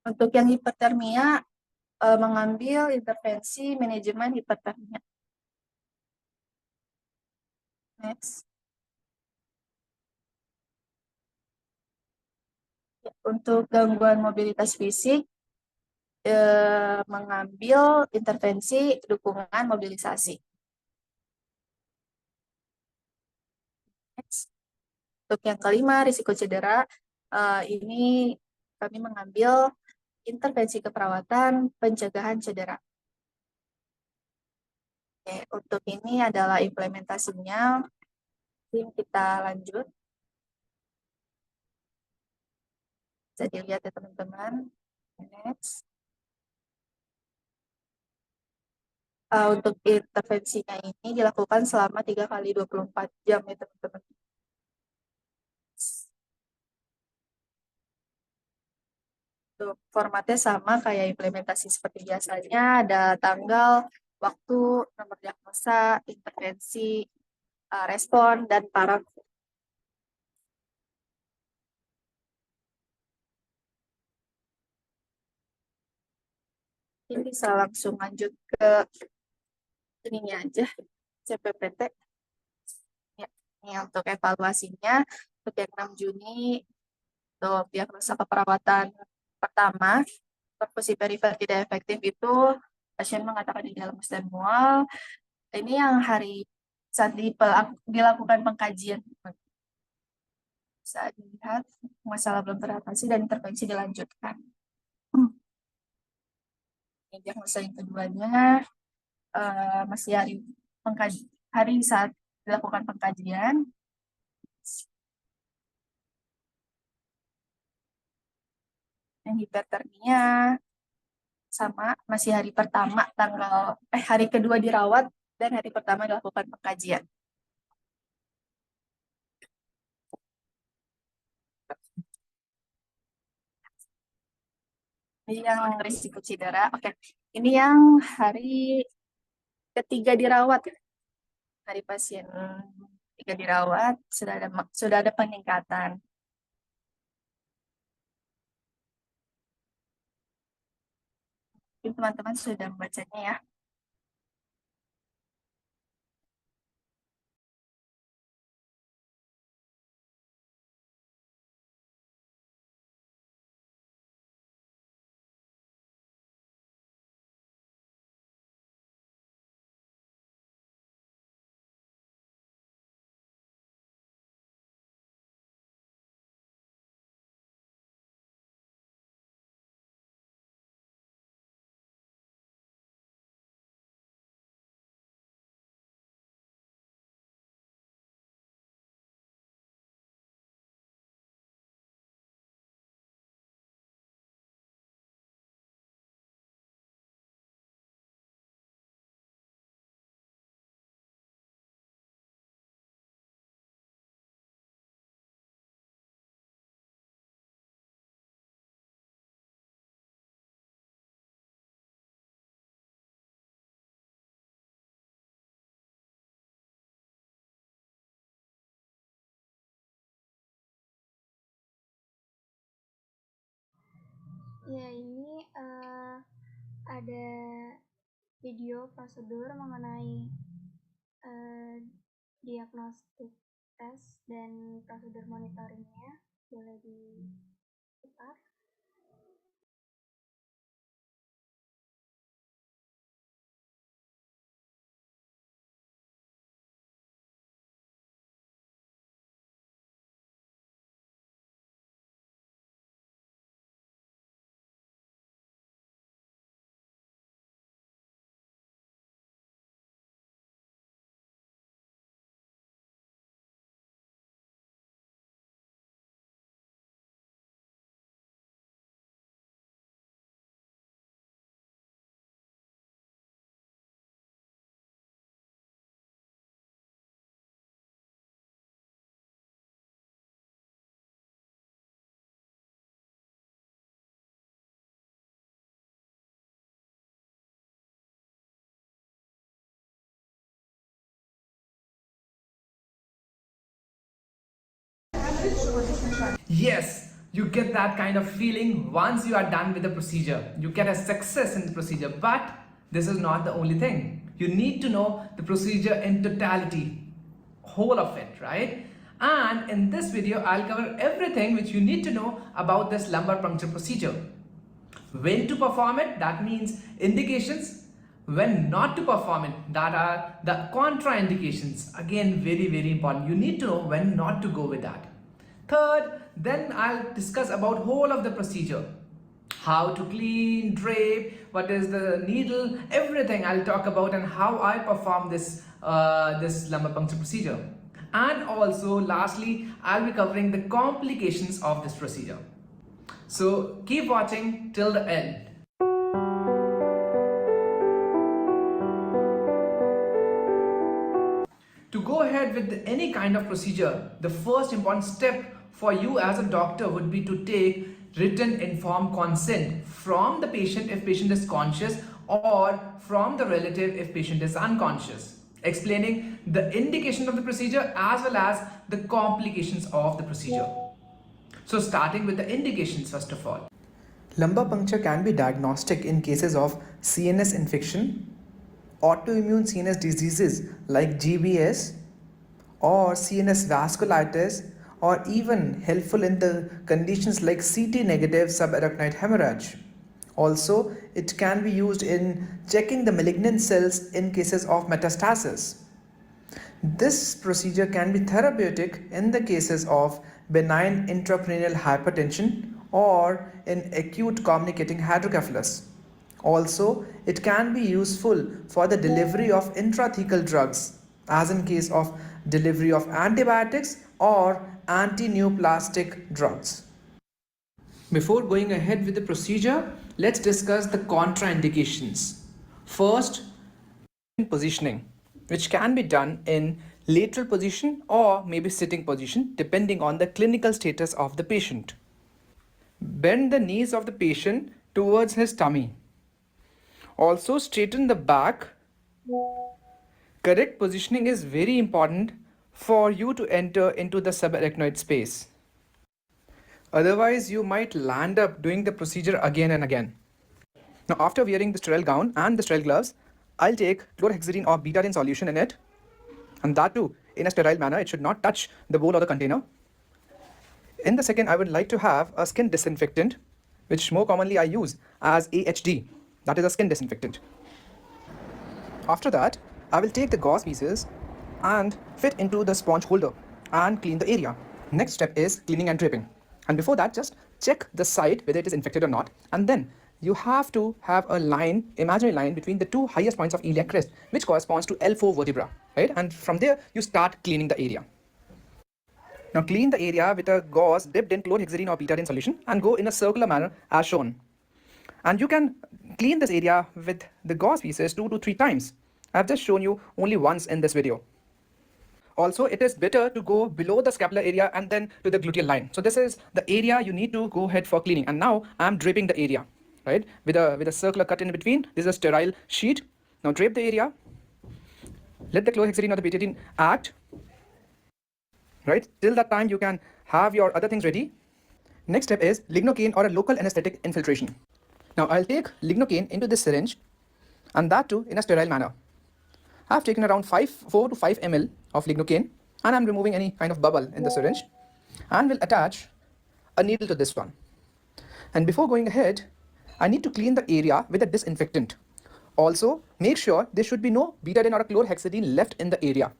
Untuk yang hipertermia, mengambil intervensi manajemen hipertermia. Next. Ya, untuk gangguan mobilitas fisik, mengambil intervensi dukungan mobilisasi. Next. Untuk yang kelima, risiko cedera, ini kami mengambil intervensi keperawatan pencegahan cedera. Oke, untuk ini adalah implementasinya. Mungkin kita lanjut. Bisa dilihat ya teman-teman. Next. Untuk intervensinya ini dilakukan selama 3 kali 24 jam ya teman-teman. Untuk formatnya sama kayak implementasi seperti biasanya, ada tanggal, waktu, nomor diagnosa, intervensi, respon, dan paraf. Ini bisa langsung lanjut ke ininya aja, CPPT. Ya, ini untuk evaluasinya, untuk yang 6 Juni, untuk diagnosa keperawatan pertama, perfusi perifer tidak efektif itu, pasien mengatakan di dalam dan mual. Ini yang hari saat dilakukan pengkajian. Bisa dilihat, masalah belum teratasi dan intervensi dilanjutkan. Ini diagnosa yang keduanya, masih hari saat dilakukan pengkajian. Yang hipertermia sama masih hari pertama hari kedua dirawat dan hari pertama dilakukan pengkajian. Ini yang risiko cedera. Oke, ini yang hari ketiga dirawat. Hari pasien ketiga dirawat sudah ada peningkatan. Mungkin teman-teman sudah membacanya ya. Ya, ini ada video prosedur mengenai diagnostik tes dan prosedur monitoringnya, boleh diputar. Yes, you get that kind of feeling once you are done with the procedure. You get a success in the procedure, but this is not the only thing. You need to know the procedure in totality, whole of it, right? And in this video, I'll cover everything which you need to know about this lumbar puncture procedure. When to perform it, that means indications. When not to perform it, that are the contraindications. Again, very important. You need to know when not to go with that. Third, then I'll discuss about whole of the procedure. How to clean, drape, what is the needle, everything I'll talk about, and how I perform this lumbar puncture procedure. And also lastly, I'll be covering the complications of this procedure. So keep watching till the end. To go ahead with any kind of procedure, the first important step for you as a doctor would be to take written informed consent from the patient if patient is conscious, or from the relative if patient is unconscious, explaining the indication of the procedure as well as the complications of the procedure. So starting with the indications first of all. Lumbar puncture can be diagnostic in cases of CNS infection, autoimmune CNS diseases like GBS, or CNS vasculitis, or even helpful in the conditions like CT negative subarachnoid hemorrhage. Also, it can be used in checking the malignant cells in cases of metastasis. This procedure can be therapeutic in the cases of benign intracranial hypertension or in acute communicating hydrocephalus. Also, it can be useful for the delivery of intrathecal drugs, as in case of delivery of antibiotics or antineoplastic drugs. Before going ahead with the procedure, let's discuss the contraindications. First, positioning, which can be done in lateral position or maybe sitting position depending on the clinical status of the patient. Bend the knees of the patient towards his tummy. Also straighten the back. Correct positioning is very important for you to enter into the subarachnoid space. Otherwise, you might land up doing the procedure again and again. Now, after wearing the sterile gown and the sterile gloves, I'll take chlorhexidine or betadine solution in it, and that too in a sterile manner. It should not touch the bowl or the container. In the second, I would like to have a skin disinfectant, which more commonly I use as AHD, that is a skin disinfectant. After that, I will take the gauze pieces and fit into the sponge holder and clean the area. Next step is cleaning and draping. And before that, just check the site whether it is infected or not, and then you have to have a line, imaginary line between the two highest points of iliac crest, which corresponds to L4 vertebra, right? And from there, you start cleaning the area. Now clean the area with a gauze dipped in chlorhexidine or betadine solution and go in a circular manner as shown. And you can clean this area with the gauze pieces 2 to 3 times. I've just shown you only once in this video. Also, it is better to go below the scapular area and then to the gluteal line. So this is the area you need to go ahead for cleaning. And now I'm draping the area, right? With a circular cut in between. This is a sterile sheet. Now drape the area. Let the chlorhexidine or the betadine act. Right? Till that time, you can have your other things ready. Next step is lignocaine or a local anesthetic infiltration. Now I'll take lignocaine into this syringe, and that too in a sterile manner. I've taken around 4 to 5 ml of lignocaine, and I'm removing any kind of bubble in the syringe, and will attach a needle to this one. And before going ahead, I need to clean the area with a disinfectant. Also, make sure there should be no betadine or a chlorhexidine left in the area,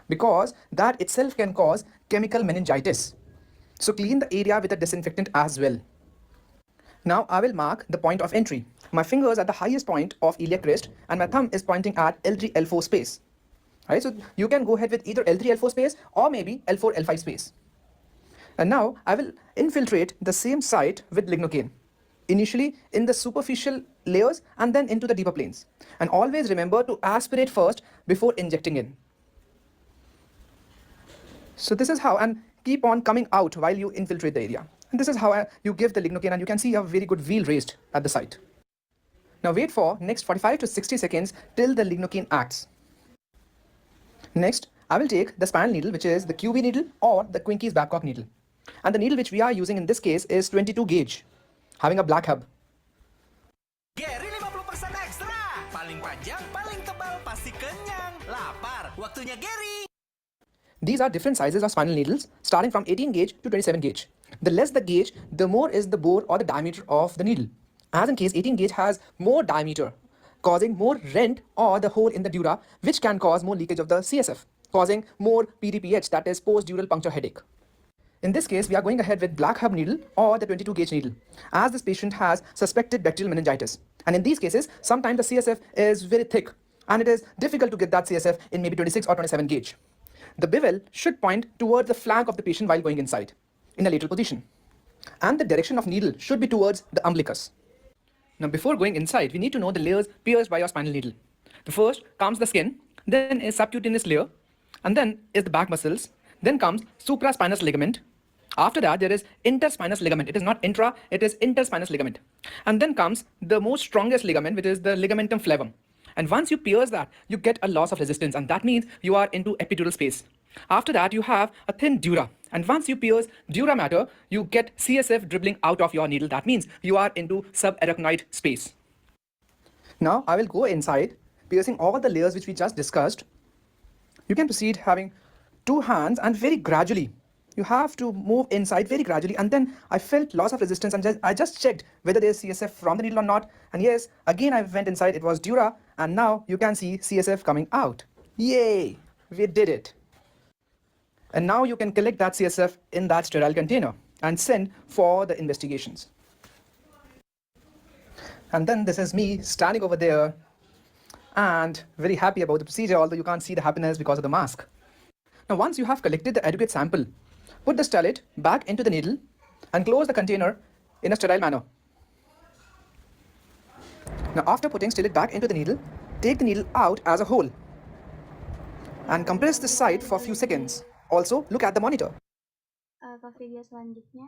because that itself can cause chemical meningitis. So clean the area with a disinfectant as well. Now I will mark the point of entry. My fingers at the highest point of iliac crest, and my thumb is pointing at L3, L4 space. Alright, so you can go ahead with either L3, L4 space or maybe L4, L5 space. And now I will infiltrate the same site with lignocaine, initially in the superficial layers and then into the deeper planes. And always remember to aspirate first before injecting in. So this is how, and keep on coming out while you infiltrate the area. And this is how you give the lignocaine, and you can see a very good wheel raised at the site. Now wait for next 45 to 60 seconds till the lignocaine acts. Next, I will take the spinal needle, which is the QB needle or the Quincke's Babcock needle. And the needle which we are using in this case is 22 gauge, having a black hub. Gary 50% ekstra. Paling panjang, paling tebal, pasti kenyang. Lapar, waktunya Gary. These are different sizes of spinal needles, starting from 18 gauge to 27 gauge. The less the gauge, the more is the bore or the diameter of the needle. As in case 18 gauge has more diameter, causing more rent or the hole in the dura, which can cause more leakage of the CSF, causing more PDPH, that is post-dural puncture headache. In this case, we are going ahead with black hub needle or the 22 gauge needle, as this patient has suspected bacterial meningitis. And in these cases, sometimes the CSF is very thick, and it is difficult to get that CSF in maybe 26 or 27 gauge. The bevel should point towards the flank of the patient while going inside, in a lateral position. And the direction of needle should be towards the umbilicus. Now before going inside, we need to know the layers pierced by your spinal needle. The first comes the skin, then is subcutaneous layer, and then is the back muscles, then comes supraspinous ligament. After that, there is interspinous ligament. It is not intra, it is interspinous ligament. And then comes the most strongest ligament, which is the ligamentum flavum. And once you pierce that, you get a loss of resistance, and that means you are into epidural space. After that, you have a thin dura. And once you pierce dura mater, you get CSF dribbling out of your needle. That means you are into subarachnoid space. Now I will go inside, piercing all the layers which we just discussed. You can proceed having 2 hands, and very gradually. You have to move inside very gradually, and then I felt loss of resistance, and I just checked whether there is CSF from the needle or not. And yes, again I went inside, it was dura, and now you can see CSF coming out. Yay! We did it. And now you can collect that CSF in that sterile container and send for the investigations. And then this is me standing over there and very happy about the procedure, although you can't see the happiness because of the mask. Now once you have collected the adequate sample, put the stellate back into the needle and close the container in a sterile manner. Now after putting stellate back into the needle, take the needle out as a whole and compress the site for a few seconds. Also, look at the monitor. Ke video selanjutnya.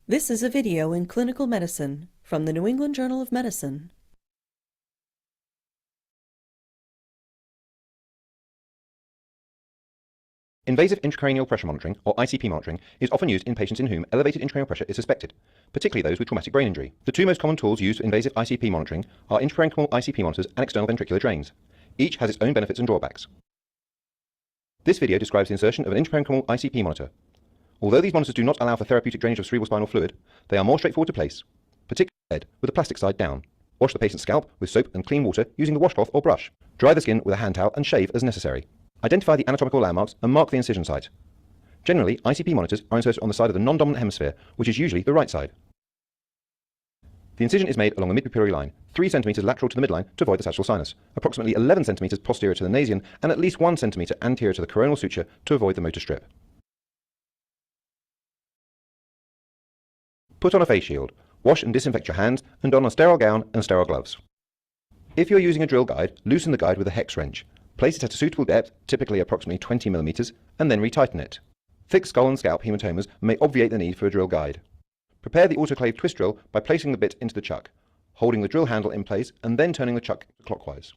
This is a video in clinical medicine from the New England Journal of Medicine. Invasive intracranial pressure monitoring, or ICP monitoring, is often used in patients in whom elevated intracranial pressure is suspected, particularly those with traumatic brain injury. The 2 most common tools used for invasive ICP monitoring are intraparenchymal ICP monitors and external ventricular drains. Each has its own benefits and drawbacks. This video describes the insertion of an intraparenchymal ICP monitor. Although these monitors do not allow for therapeutic drainage of cerebrospinal fluid, they are more straightforward to place, particularly with the plastic side down. Wash the patient's scalp with soap and clean water using the washcloth or brush. Dry the skin with a hand towel and shave as necessary. Identify the anatomical landmarks and mark the incision site. Generally, ICP monitors are inserted on the side of the non-dominant hemisphere, which is usually the right side. The incision is made along the midpupillary line, 3 cm lateral to the midline to avoid the sagittal sinus, approximately 11 cm posterior to the nasion, and at least 1 cm anterior to the coronal suture to avoid the motor strip. Put on a face shield, wash and disinfect your hands, and don a sterile gown and sterile gloves. If you're using a drill guide, loosen the guide with a hex wrench. Place it at a suitable depth, typically approximately 20 millimeters, and then retighten it. Thick skull and scalp hematomas may obviate the need for a drill guide. Prepare the autoclave twist drill by placing the bit into the chuck, holding the drill handle in place and then turning the chuck clockwise.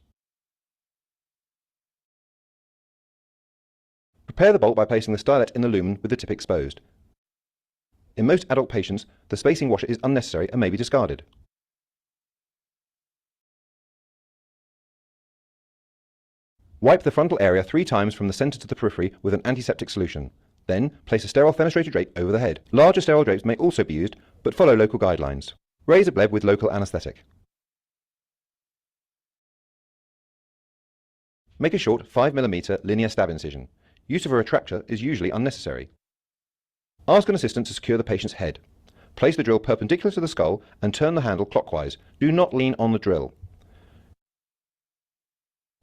Prepare the bolt by placing the stylet in the lumen with the tip exposed. In most adult patients, the spacing washer is unnecessary and may be discarded. Wipe the frontal area 3 times from the center to the periphery with an antiseptic solution. Then, place a sterile fenestrated drape over the head. Larger sterile drapes may also be used, but follow local guidelines. Raise a bleb with local anesthetic. Make a short 5 mm linear stab incision. Use of a retractor is usually unnecessary. Ask an assistant to secure the patient's head. Place the drill perpendicular to the skull and turn the handle clockwise. Do not lean on the drill.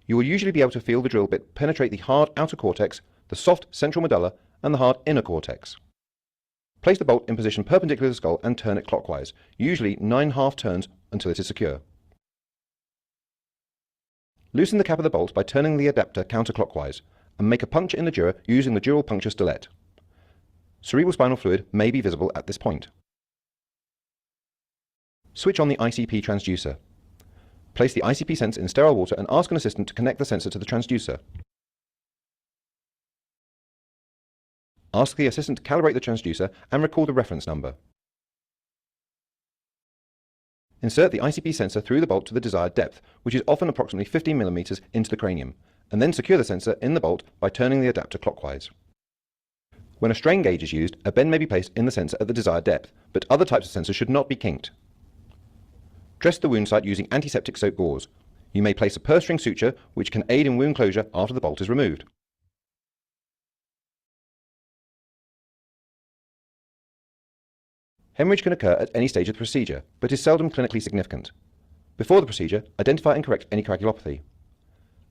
You will usually be able to feel the drill bit penetrate the hard outer cortex, the soft central medulla, and the hard inner cortex. Place the bolt in position perpendicular to the skull and turn it clockwise, usually 9 half turns until it is secure. Loosen the cap of the bolt by turning the adapter counterclockwise, and make a puncture in the dura using the dural puncture stylet. Cerebral spinal fluid may be visible at this point. Switch on the ICP transducer. Place the ICP sensor in sterile water and ask an assistant to connect the sensor to the transducer. Ask the assistant to calibrate the transducer and record the reference number. Insert the ICP sensor through the bolt to the desired depth, which is often approximately 15 mm into the cranium, and then secure the sensor in the bolt by turning the adapter clockwise. When a strain gauge is used, a bend may be placed in the sensor at the desired depth, but other types of sensors should not be kinked. Dress the wound site using antiseptic soap gauze. You may place a purse string suture, which can aid in wound closure after the bolt is removed. Hemorrhage can occur at any stage of the procedure, but is seldom clinically significant. Before the procedure, identify and correct any coagulopathy.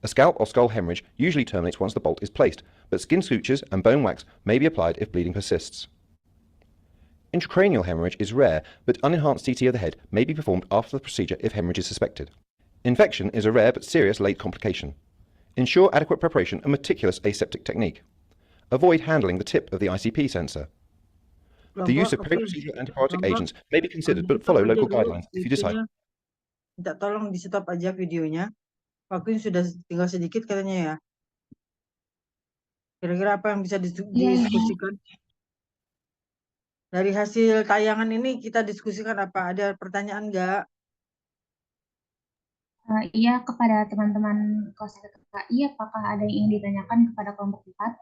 A scalp or skull hemorrhage usually terminates once the bolt is placed, but skin sutures and bone wax may be applied if bleeding persists. Intracranial hemorrhage is rare, but unenhanced CT of the head may be performed after the procedure if hemorrhage is suspected. Infection is a rare but serious late complication. Ensure adequate preparation and meticulous aseptic technique. Avoid handling the tip of the ICP sensor. The use of pre-procedural antibiotic agents may be considered, but follow local guidelines if you decide. Minta tolong di stop aja videonya. Waktunya sudah tinggal sedikit katanya ya. Kira-kira apa yang bisa didiskusikan? Dari hasil tayangan ini kita diskusikan apa? Ada pertanyaan nggak? Iya, kepada teman-teman kelas KKI, apakah ada yang ingin ditanyakan kepada kelompok 4?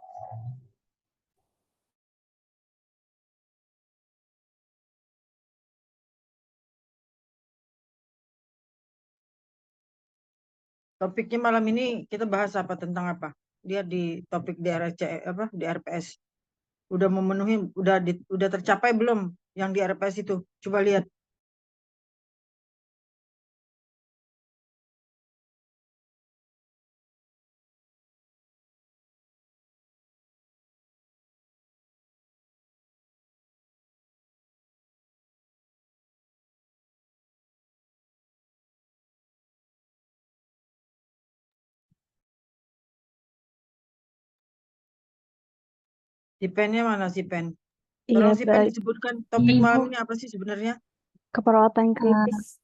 Topiknya malam ini kita bahas apa, tentang apa? Dia di topik di RPS. Udah memenuhi, udah tercapai belum yang di RPS itu? Coba lihat. Si pennya mana si pen? Tolong si pen disebutkan topik malam ini apa sih sebenarnya? Keperawatan kritis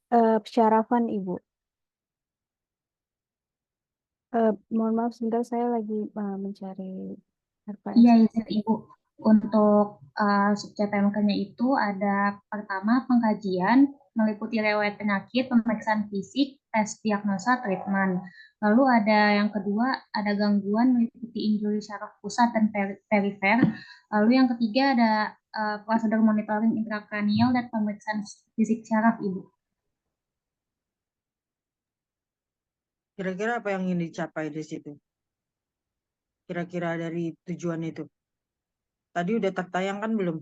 syarafan, Ibu. Mohon maaf sebentar, saya lagi mencari RPS. Iya, izin Ibu. Untuk subCPMK-nya itu ada pertama pengkajian, meliputi riwayat penyakit, pemeriksaan fisik, tes diagnosa, treatment. Lalu ada yang kedua, ada gangguan meliputi injuri syaraf pusat dan perifer. Lalu yang ketiga ada prosedur monitoring intrakranial dan pemeriksaan fisik syaraf, Ibu. Kira-kira apa yang ingin dicapai di situ? Kira-kira dari tujuan itu. Tadi udah tertayang kan belum?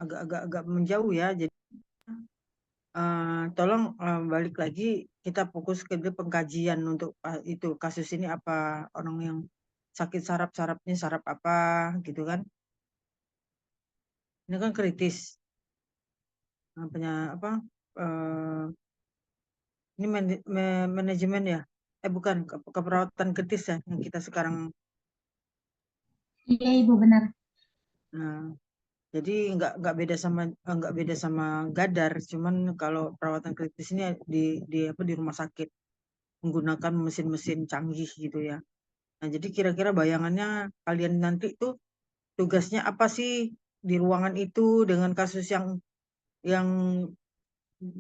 Agak menjauh ya. Jadi tolong balik lagi, kita fokus ke pengkajian untuk itu kasus ini, apa orang yang sakit saraf-sarafnya saraf apa gitu kan. Ini kan kritis. Ini manajemen ya? Bukan, keperawatan kritis ya yang kita sekarang. Iya, Ibu, benar. Nah, jadi nggak beda sama Gadar, cuman kalau perawatan kritis ini di rumah sakit menggunakan mesin-mesin canggih gitu ya. Nah, jadi kira-kira bayangannya kalian nanti tuh tugasnya apa sih di ruangan itu dengan kasus yang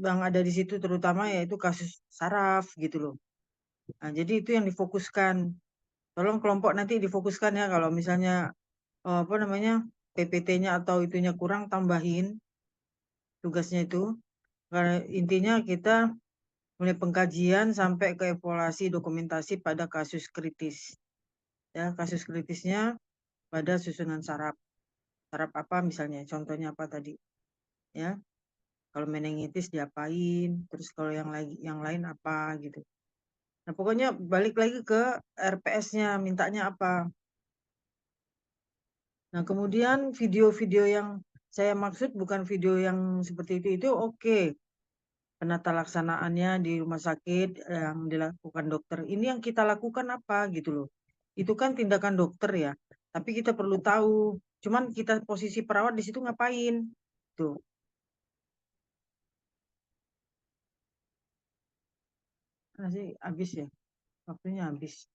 ada di situ, terutama yaitu kasus saraf gitu loh. Nah, jadi itu yang difokuskan. Tolong kelompok nanti difokuskan ya, kalau misalnya PPT-nya atau itunya kurang, tambahin tugasnya itu. Karena intinya kita mulai pengkajian sampai ke evaluasi dokumentasi pada kasus kritis. Ya, kasus kritisnya pada susunan saraf. Saraf apa misalnya? Contohnya apa tadi? Ya. Kalau meningitis diapain? Terus kalau yang lain apa gitu. Nah, pokoknya balik lagi ke RPS-nya, mintanya apa. Nah, kemudian video-video yang saya maksud bukan video yang seperti itu oke. Penata laksanaannya di rumah sakit yang dilakukan dokter. Ini yang kita lakukan apa gitu loh. Itu kan tindakan dokter ya. Tapi kita perlu tahu. Cuman kita posisi perawat di situ ngapain? Tuh. Masih habis ya. Waktunya habis.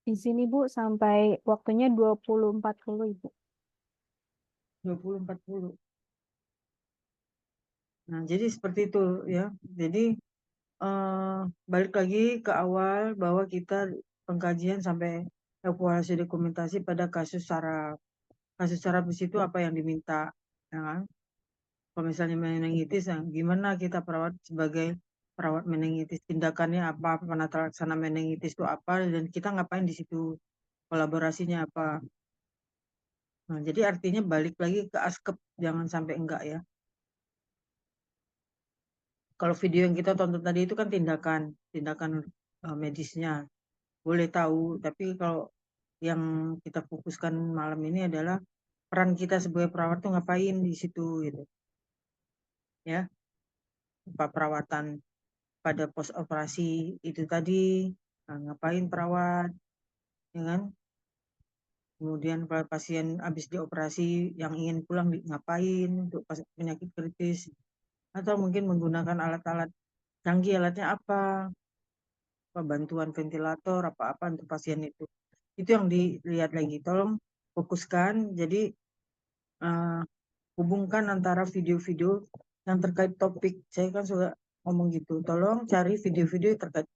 Di sini Bu sampai waktunya 20.40 Ibu. 20-40. Nah, jadi seperti itu ya. Jadi balik lagi ke awal bahwa kita pengkajian sampai evaluasi dokumentasi pada kasus saraf. Kasus saraf di situ apa yang diminta, ya kan? Kalau misalnya meningitis, nah, gimana kita perawat sebagai perawat meningitis, tindakannya apa, penata laksana meningitis itu apa, dan kita ngapain di situ, kolaborasinya apa. Nah, jadi artinya balik lagi ke ASKEP, jangan sampai enggak ya. Kalau video yang kita tonton tadi itu kan tindakan medisnya, boleh tahu, tapi kalau yang kita fokuskan malam ini adalah peran kita sebagai perawat tuh ngapain di situ gitu. Ya, apa perawatan pada pos operasi itu tadi, ngapain perawat, ya kan? Kemudian kalau pasien habis dioperasi yang ingin pulang ngapain untuk penyakit kritis, atau mungkin menggunakan alat-alat canggih, alatnya apa bantuan ventilator apa-apa untuk pasien itu yang dilihat lagi. Tolong fokuskan, jadi hubungkan antara video-video yang terkait topik. Saya kan suka ngomong gitu, tolong cari video-video terkait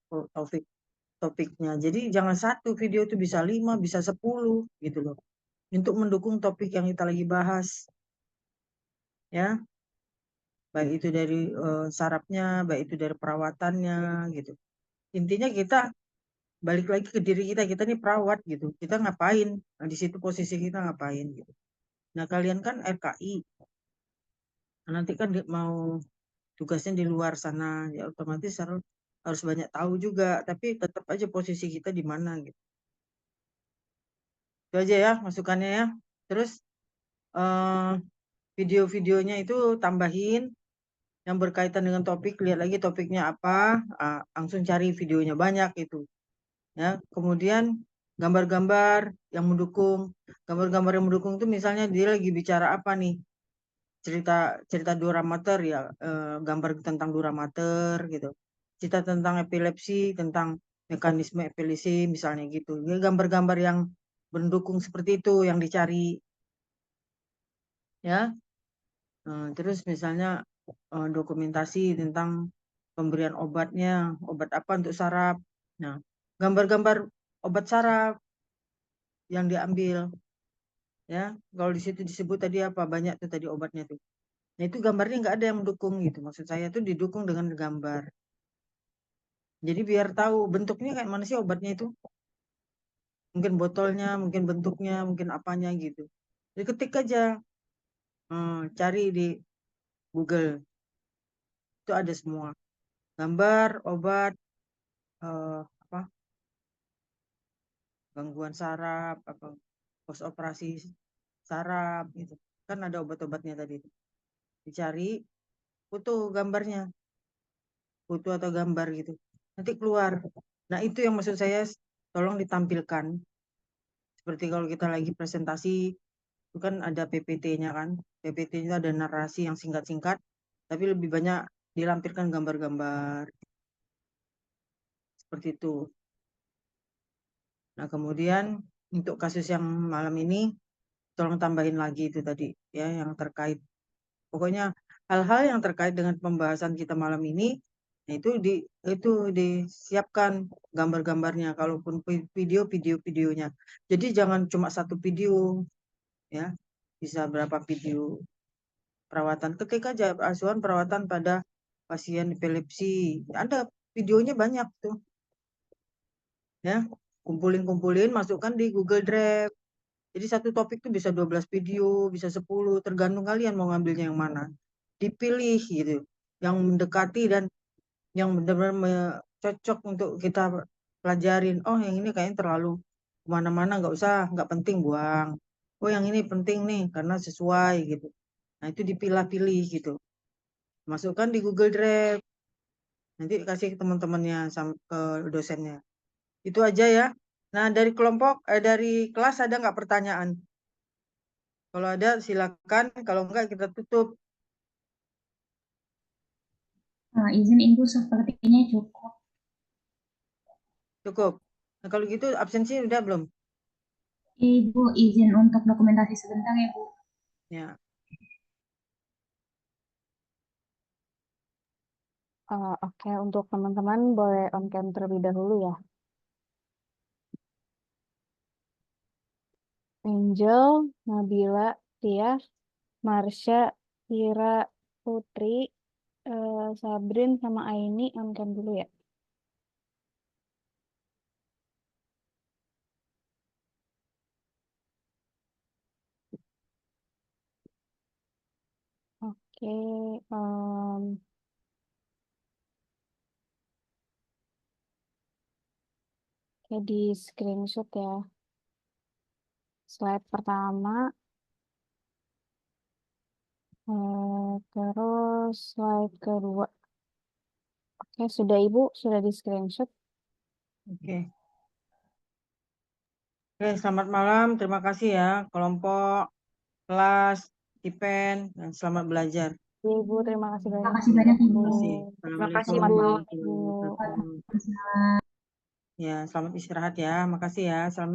topiknya. Jadi jangan satu video itu bisa 5, bisa 10 gitu loh, untuk mendukung topik yang kita lagi bahas. Ya, baik itu dari sarafnya, baik itu dari perawatannya gitu. Intinya kita balik lagi ke diri kita nih perawat gitu. Kita ngapain? Nah, di situ posisi kita ngapain gitu. Nah, kalian kan RKI. Nanti kan mau tugasnya di luar sana, ya otomatis harus banyak tahu juga, tapi tetap aja posisi kita di mana gitu. Itu aja ya masukannya ya. Terus video-videonya itu tambahin yang berkaitan dengan topik, lihat lagi topiknya apa, langsung cari videonya banyak itu. Ya, kemudian gambar-gambar yang mendukung. Gambar-gambar yang mendukung itu misalnya dia lagi bicara apa nih? Cerita Duramater ya, gambar tentang Duramater gitu. Cerita tentang epilepsi, tentang mekanisme epilepsi misalnya gitu. Ya, gambar-gambar yang mendukung seperti itu yang dicari. Ya. Terus misalnya dokumentasi tentang pemberian obatnya, obat apa untuk saraf. Nah, gambar-gambar obat saraf yang diambil. Ya, kalau di situ disebut tadi apa, banyak tuh tadi obatnya tuh. Nah, itu gambarnya nggak ada yang mendukung gitu. Maksud saya tuh didukung dengan gambar. Jadi biar tahu bentuknya kayak mana sih obatnya itu. Mungkin botolnya, mungkin bentuknya, mungkin apanya gitu. Jadi ketik aja, cari di Google. Itu ada semua. Gambar, obat, apa, gangguan saraf, apa, pos operasi saraf gitu. Kan ada obat-obatnya tadi. Dicari foto gambarnya, foto atau gambar gitu. Nanti keluar. Nah, itu yang maksud saya tolong ditampilkan. Seperti kalau kita lagi presentasi, itu kan ada PPT-nya kan. PPT-nya ada narasi yang singkat-singkat, tapi lebih banyak dilampirkan gambar-gambar. Seperti itu. Nah, kemudian untuk kasus yang malam ini, tolong tambahin lagi itu tadi, ya, yang terkait. Pokoknya hal-hal yang terkait dengan pembahasan kita malam ini, nah itu disiapkan gambar-gambarnya, kalaupun videonya. Jadi jangan cuma satu video, ya, bisa berapa video perawatan. Ketik aja asuhan perawatan pada pasien epilepsi, ada videonya banyak tuh, ya. Kumpulin, masukkan di Google Drive. Jadi satu topik tuh bisa 12 video, bisa 10, tergantung kalian mau ngambilnya yang mana. Dipilih gitu, yang mendekati dan yang benar-benar cocok untuk kita pelajarin. Oh, yang ini kayaknya terlalu kemana-mana, nggak penting, buang. Oh, yang ini penting nih karena sesuai gitu. Nah, itu dipilah-pilih gitu. Masukkan di Google Drive. Nanti kasih ke teman-temannya ke dosennya. Itu aja ya. Nah, dari kelas ada nggak pertanyaan? Kalau ada silakan, kalau enggak kita tutup. Izin Ibu sepertinya cukup. Cukup. Nah, kalau gitu absensi udah belum? Ibu izin untuk dokumentasi sebentar ya, Bu. Ya. Oke, untuk teman-teman boleh on cam terlebih dahulu ya. Angel, Nabila, Tia, Marsha, Ira, Putri, Sabrin, sama Aini on cam dulu ya. Oke, di screenshot ya. Slide pertama, terus slide kedua. Oke, sudah Ibu, sudah di screenshot. Oke. Oke, selamat malam. Terima kasih ya kelompok, kelas, Tipen, dan selamat belajar. Ibu, terima kasih banyak. Terima kasih banyak, Ibu. Terima kasih. Terima kasih, Assalamualaikum Bu. warahmatullahi wabarakatuh. Ya, selamat istirahat ya. Makasih ya. Assalamualaikum.